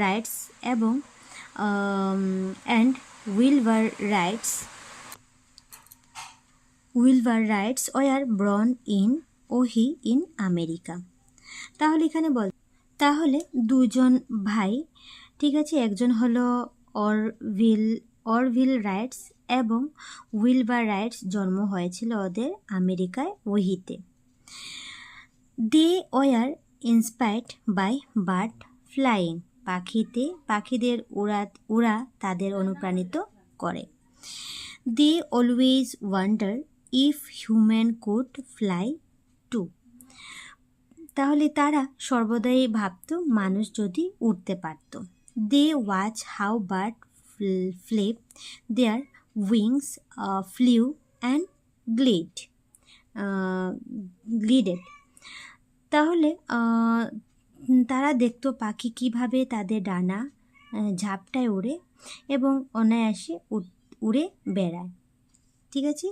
Wrights এবং and Wilbur Wrights were born in Ohio in America. তাহলে এখানে তাহলে দুজন ভাই, ঠিক আছে, একজন হলো অরভিল রাইটস এবং উইলবার রাইটস জন্ম হয়েছিল ওদের আমেরিকায় ওহিতে। They were inspired by bird flying. পাখিদের উড়া তাদের অনুপ্রাণিত করে। They always wonder if human could fly too. তাহলে তারা সর্বদাই ভাবত মানুষ যদি উড়তে পারত। They watch how bird flip there wings flew and glided. তাহলে তারা দেখত পাখি কিভাবে তাদের ডানা ঝাপটায় ওড়ে এবং অনায়াসে উড়ে বেড়ায়। ঠিক আছে,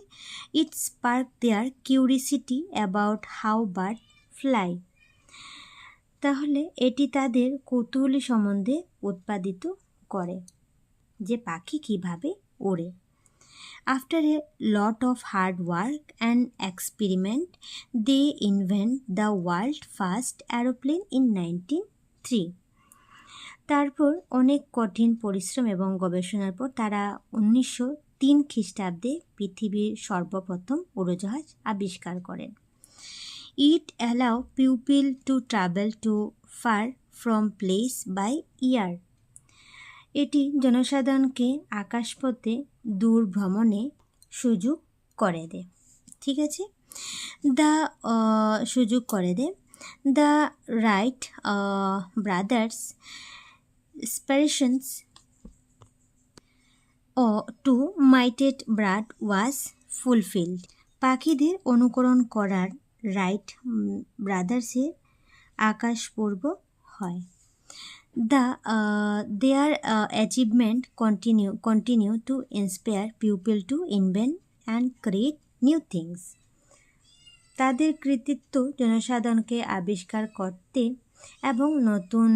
it spark their curiosity about how bird fly. তাহলে এটি তাদের কৌতূহলী সম্বন্ধে উৎপাদিত করে যে পাখি কিভাবে ওড়ে। After a lot of hard work and experiment they invent the world first aeroplane in 1903। তারপর অনেক কঠিন পরিশ্রম এবং গবেষণার পর তারা 1903 খ্রিস্টাব্দে পৃথিবীর সর্বপ্রথম উড়োজাহাজ আবিষ্কার করেন। It allow people to travel to far from place by air. এটি জনসাধারণকে আকাশপথে দূর ভ্রমণে সুযোগ করে দেয়। ঠিক আছে, the Wright brothers aspirations to imitate bird was fulfilled. পাখিদের অনুকরণ করার রাইট ব্রাদার্সের আকাশপূর্ব হয়। Their achievement continue to inspire people to invent and create new things. তাদের কৃতিত্ব জনসাধারণকে আবিষ্কার করতে এবং নতুন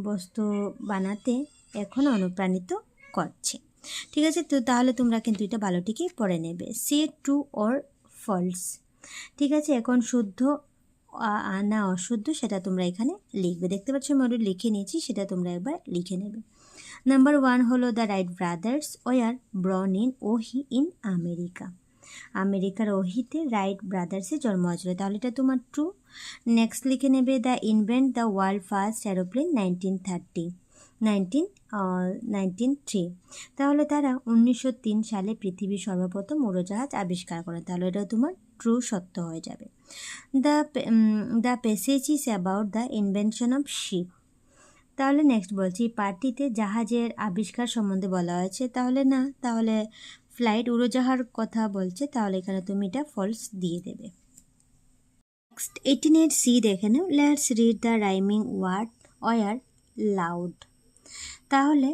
বস্তু বানাতে এখনও অনুপ্রাণিত করছে। ঠিক আছে, তো তাহলে তোমরা কিন্তু এটা ভালোটিকে পড়ে নেবে। সে ট্রু অর ফলস। ঠিক আছে, এখন শুদ্ধ না অশুদ্ধ সেটা তোমরা এখানে লিখবে। দেখতে পাচ্ছ আমি লিখে নিয়েছি, সেটা তোমরা একবার লিখে নেবে। নাম্বার 1 হলো the Wright brothers war born in Ohio in America. আমেরিকার ওহিতে রাইট ব্রাদার্সের জন্ম হয়েছিল, তাহলে এটা তোমার ট্রু। নেক্সট লিখে নেবে the invent the world first aeroplane 1930। 1903। তাহলে তারা 1903 সালে পৃথিবীর সর্বপ্রথম উড়োজাহাজ আবিষ্কার করে। তাহলে এটা তোমার ট্রু সত্য হয়ে যাবে। The passage is about the invention of ship. তাহলে নেক্সট বলছি পার্টিতে জাহাজের আবিষ্কার সম্বন্ধে বলা হয়েছে, তাহলে না, তাহলে ফ্লাইট উড়োজাহাজ কথা বলছে, তাহলে এখানে তুমি এটা ফলস দিয়ে দেবে। নেক্সট 18 সি দেখে নাও, let's read the rhyming word were loud. তাহলে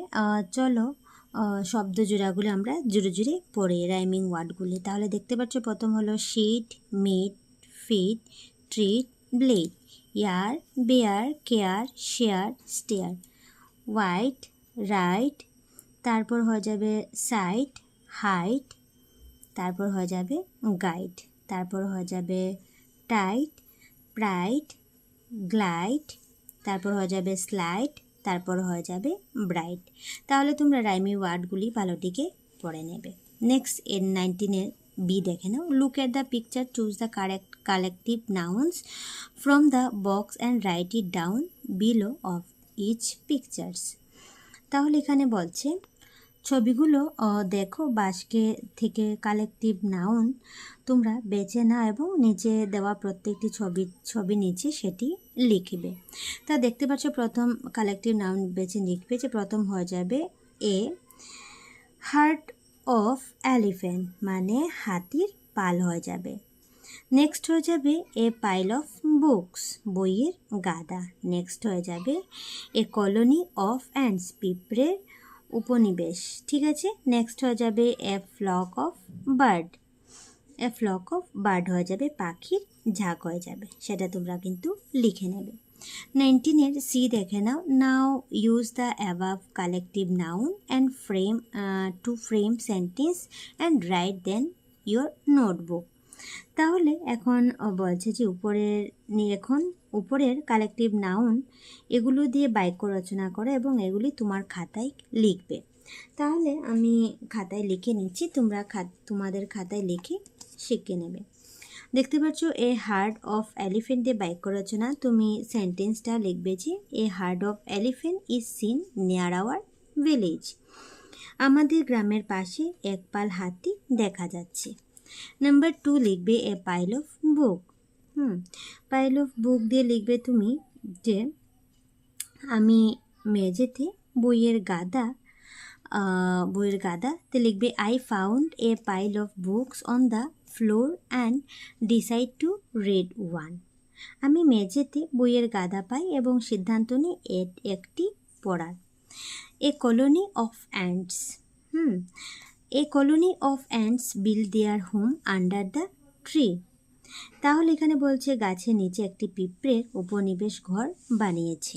চলো শব্দ জোড়াগুলো আমরা জুড়ে জুড়ে পড়ি, রাইমিং ওয়ার্ডগুলি। তাহলে দেখতে পাচ্ছ প্রথম হলো sheet, meet, feet, treat, blade, year, bear, care, share, stair, white, right, তারপর হয়ে যাবে সাইট, হাইট, তারপর হয়ে যাবে গাইড, তারপর হয়ে যাবে টাইট, প্রাইড, গ্লাইড, তারপর হয়ে যাবে স্লাইড, তারপর হয়ে যাবে ব্রাইট। তাহলে তোমরা রাইমি ওয়ার্ডগুলি ভালোটিকে পড়ে নেবে। নেক্সট 19 বি দেখে নাও, look at the picture, choose the correct collective nouns from the box and write it down below of each pictures. তাহলে এখানে বলছে ছবিগুলো দেখো, বাক্সে থেকে কালেকটিভ নাউন তোমরা বেছে নাও এবং নিচে দেওয়া প্রত্যেকটি ছবি নিচে সেটি লিখবে। তা দেখতে পাচ্ছ প্রথম কালেকটিভ নাউন বেছে লিখবে, যে প্রথম হয়ে যাবে এ হার্ট অফ এলিফ্যান্ট, মানে হাতির পাল হয়ে যাবে। নেক্সট হয়ে যাবে এ পাইল অফ বুকস, বইয়ের গাদা। নেক্সট হয়ে যাবে এ কলোনি অফ অ্যান্টস, পিঁপড়ের উপনিবেশ। ঠিক আছে, নেক্সট হয়ে যাবে a flock of bird, a flock of bird হয়ে যাবে পাখির ঝাঁক হয়ে যাবে, সেটা তোমরা কিন্তু লিখে নেবে। 19 সি দেখে নাও, now use the above collective noun and frame to frame sentence and write then your notebook. তাহলে এখন বলছে যে উপরের কালেকটিভ নাউন এগুলো দিয়ে বাক্য রচনা করো এবং এগুলি তোমার খাতায় লিখবে। তাহলে আমি খাতায় লিখে নিচ্ছি, তোমরা তোমাদের খাতায় লিখে শিখে নেবে। দেখতে পাচ্ছ এ হার্ড অফ এলিফ্যান্ট দিয়ে বাক্য রচনা, তুমি সেন্টেন্সটা লিখবে যে a herd of elephant is seen near our village, আমাদের গ্রামের পাশে এক পাল হাতি দেখা যাচ্ছে। নাম্বার 2 লিখবে a pile of book. Pile of book দিয়ে লিখবে তুমি যে আমি মেঝেতে বইয়ের গাদাতে লিখবে I found a pile of books on the floor and decide to read one. আমি মেঝেতে বইয়ের গাদা পাই এবং সিদ্ধান্ত নিই একটি পড়ার। A colony of ants, a colony of ants build their home under the tree. তাহলে এখানে বলছে গাছের নিচে একটি পিঁপড়ের উপনিবেশ ঘর বানিয়েছে।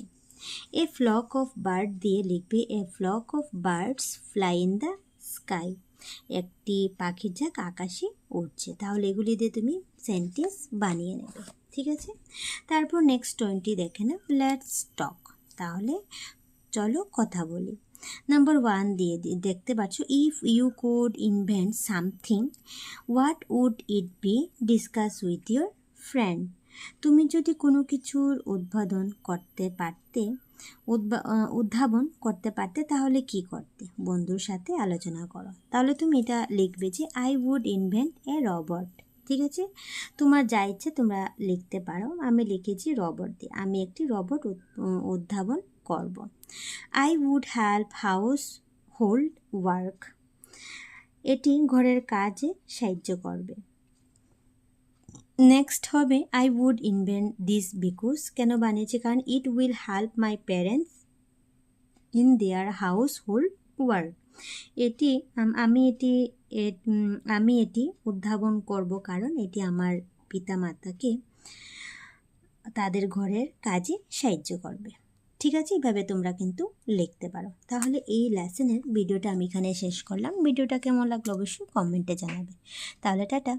এ ফ্লক অফ বার্ড দিয়ে লিখবে a flock of birds fly in the sky, একটি পাখির ঝাঁক আকাশে উড়ছে। তাহলে এগুলি দিয়ে তুমি সেন্টেন্স বানিয়ে নেবে। ঠিক আছে, তারপর নেক্সট 20 দেখে নাও, লেটস টক। তাহলে চলো কথা বলি। নাম্বার 1 দিয়ে দেখতে পাচ্ছ, if you could invent something what would it be, discuss with your friend. তুমি যদি কোনো কিছুর উদ্ভাবন করতে পারতে তাহলে কি করতে, বন্ধুর সাথে আলোচনা করো। তাহলে তুমি এটা লিখবে যে I would invent a robot. ঠিক আছে, তোমার যা ইচ্ছে তোমরা লিখতে পারো, আমি লিখেছি রবট দিয়ে, আমি একটি রবট উদ্ভাবন করব। I would help household work, এটি ঘরের কাজে সাহায্য করবে। নেক্সট হবে I would invent this because, কেন বানিয়েছি, কারণ it will help my parents in their household work. আমি এটি উদ্ভাবন করব কারণ এটি আমার পিতামাতাকে তাদের ঘরের কাজে সাহায্য করবে। ঠিক আছে, এইভাবে তোমরা কিন্তু লিখতে পারো। তাহলে এই লেসনের ভিডিওটা আমি এখানে শেষ করলাম। ভিডিওটা কেমন লাগলো অবশ্যই কমেন্টে জানাবে। তাহলে টাটা।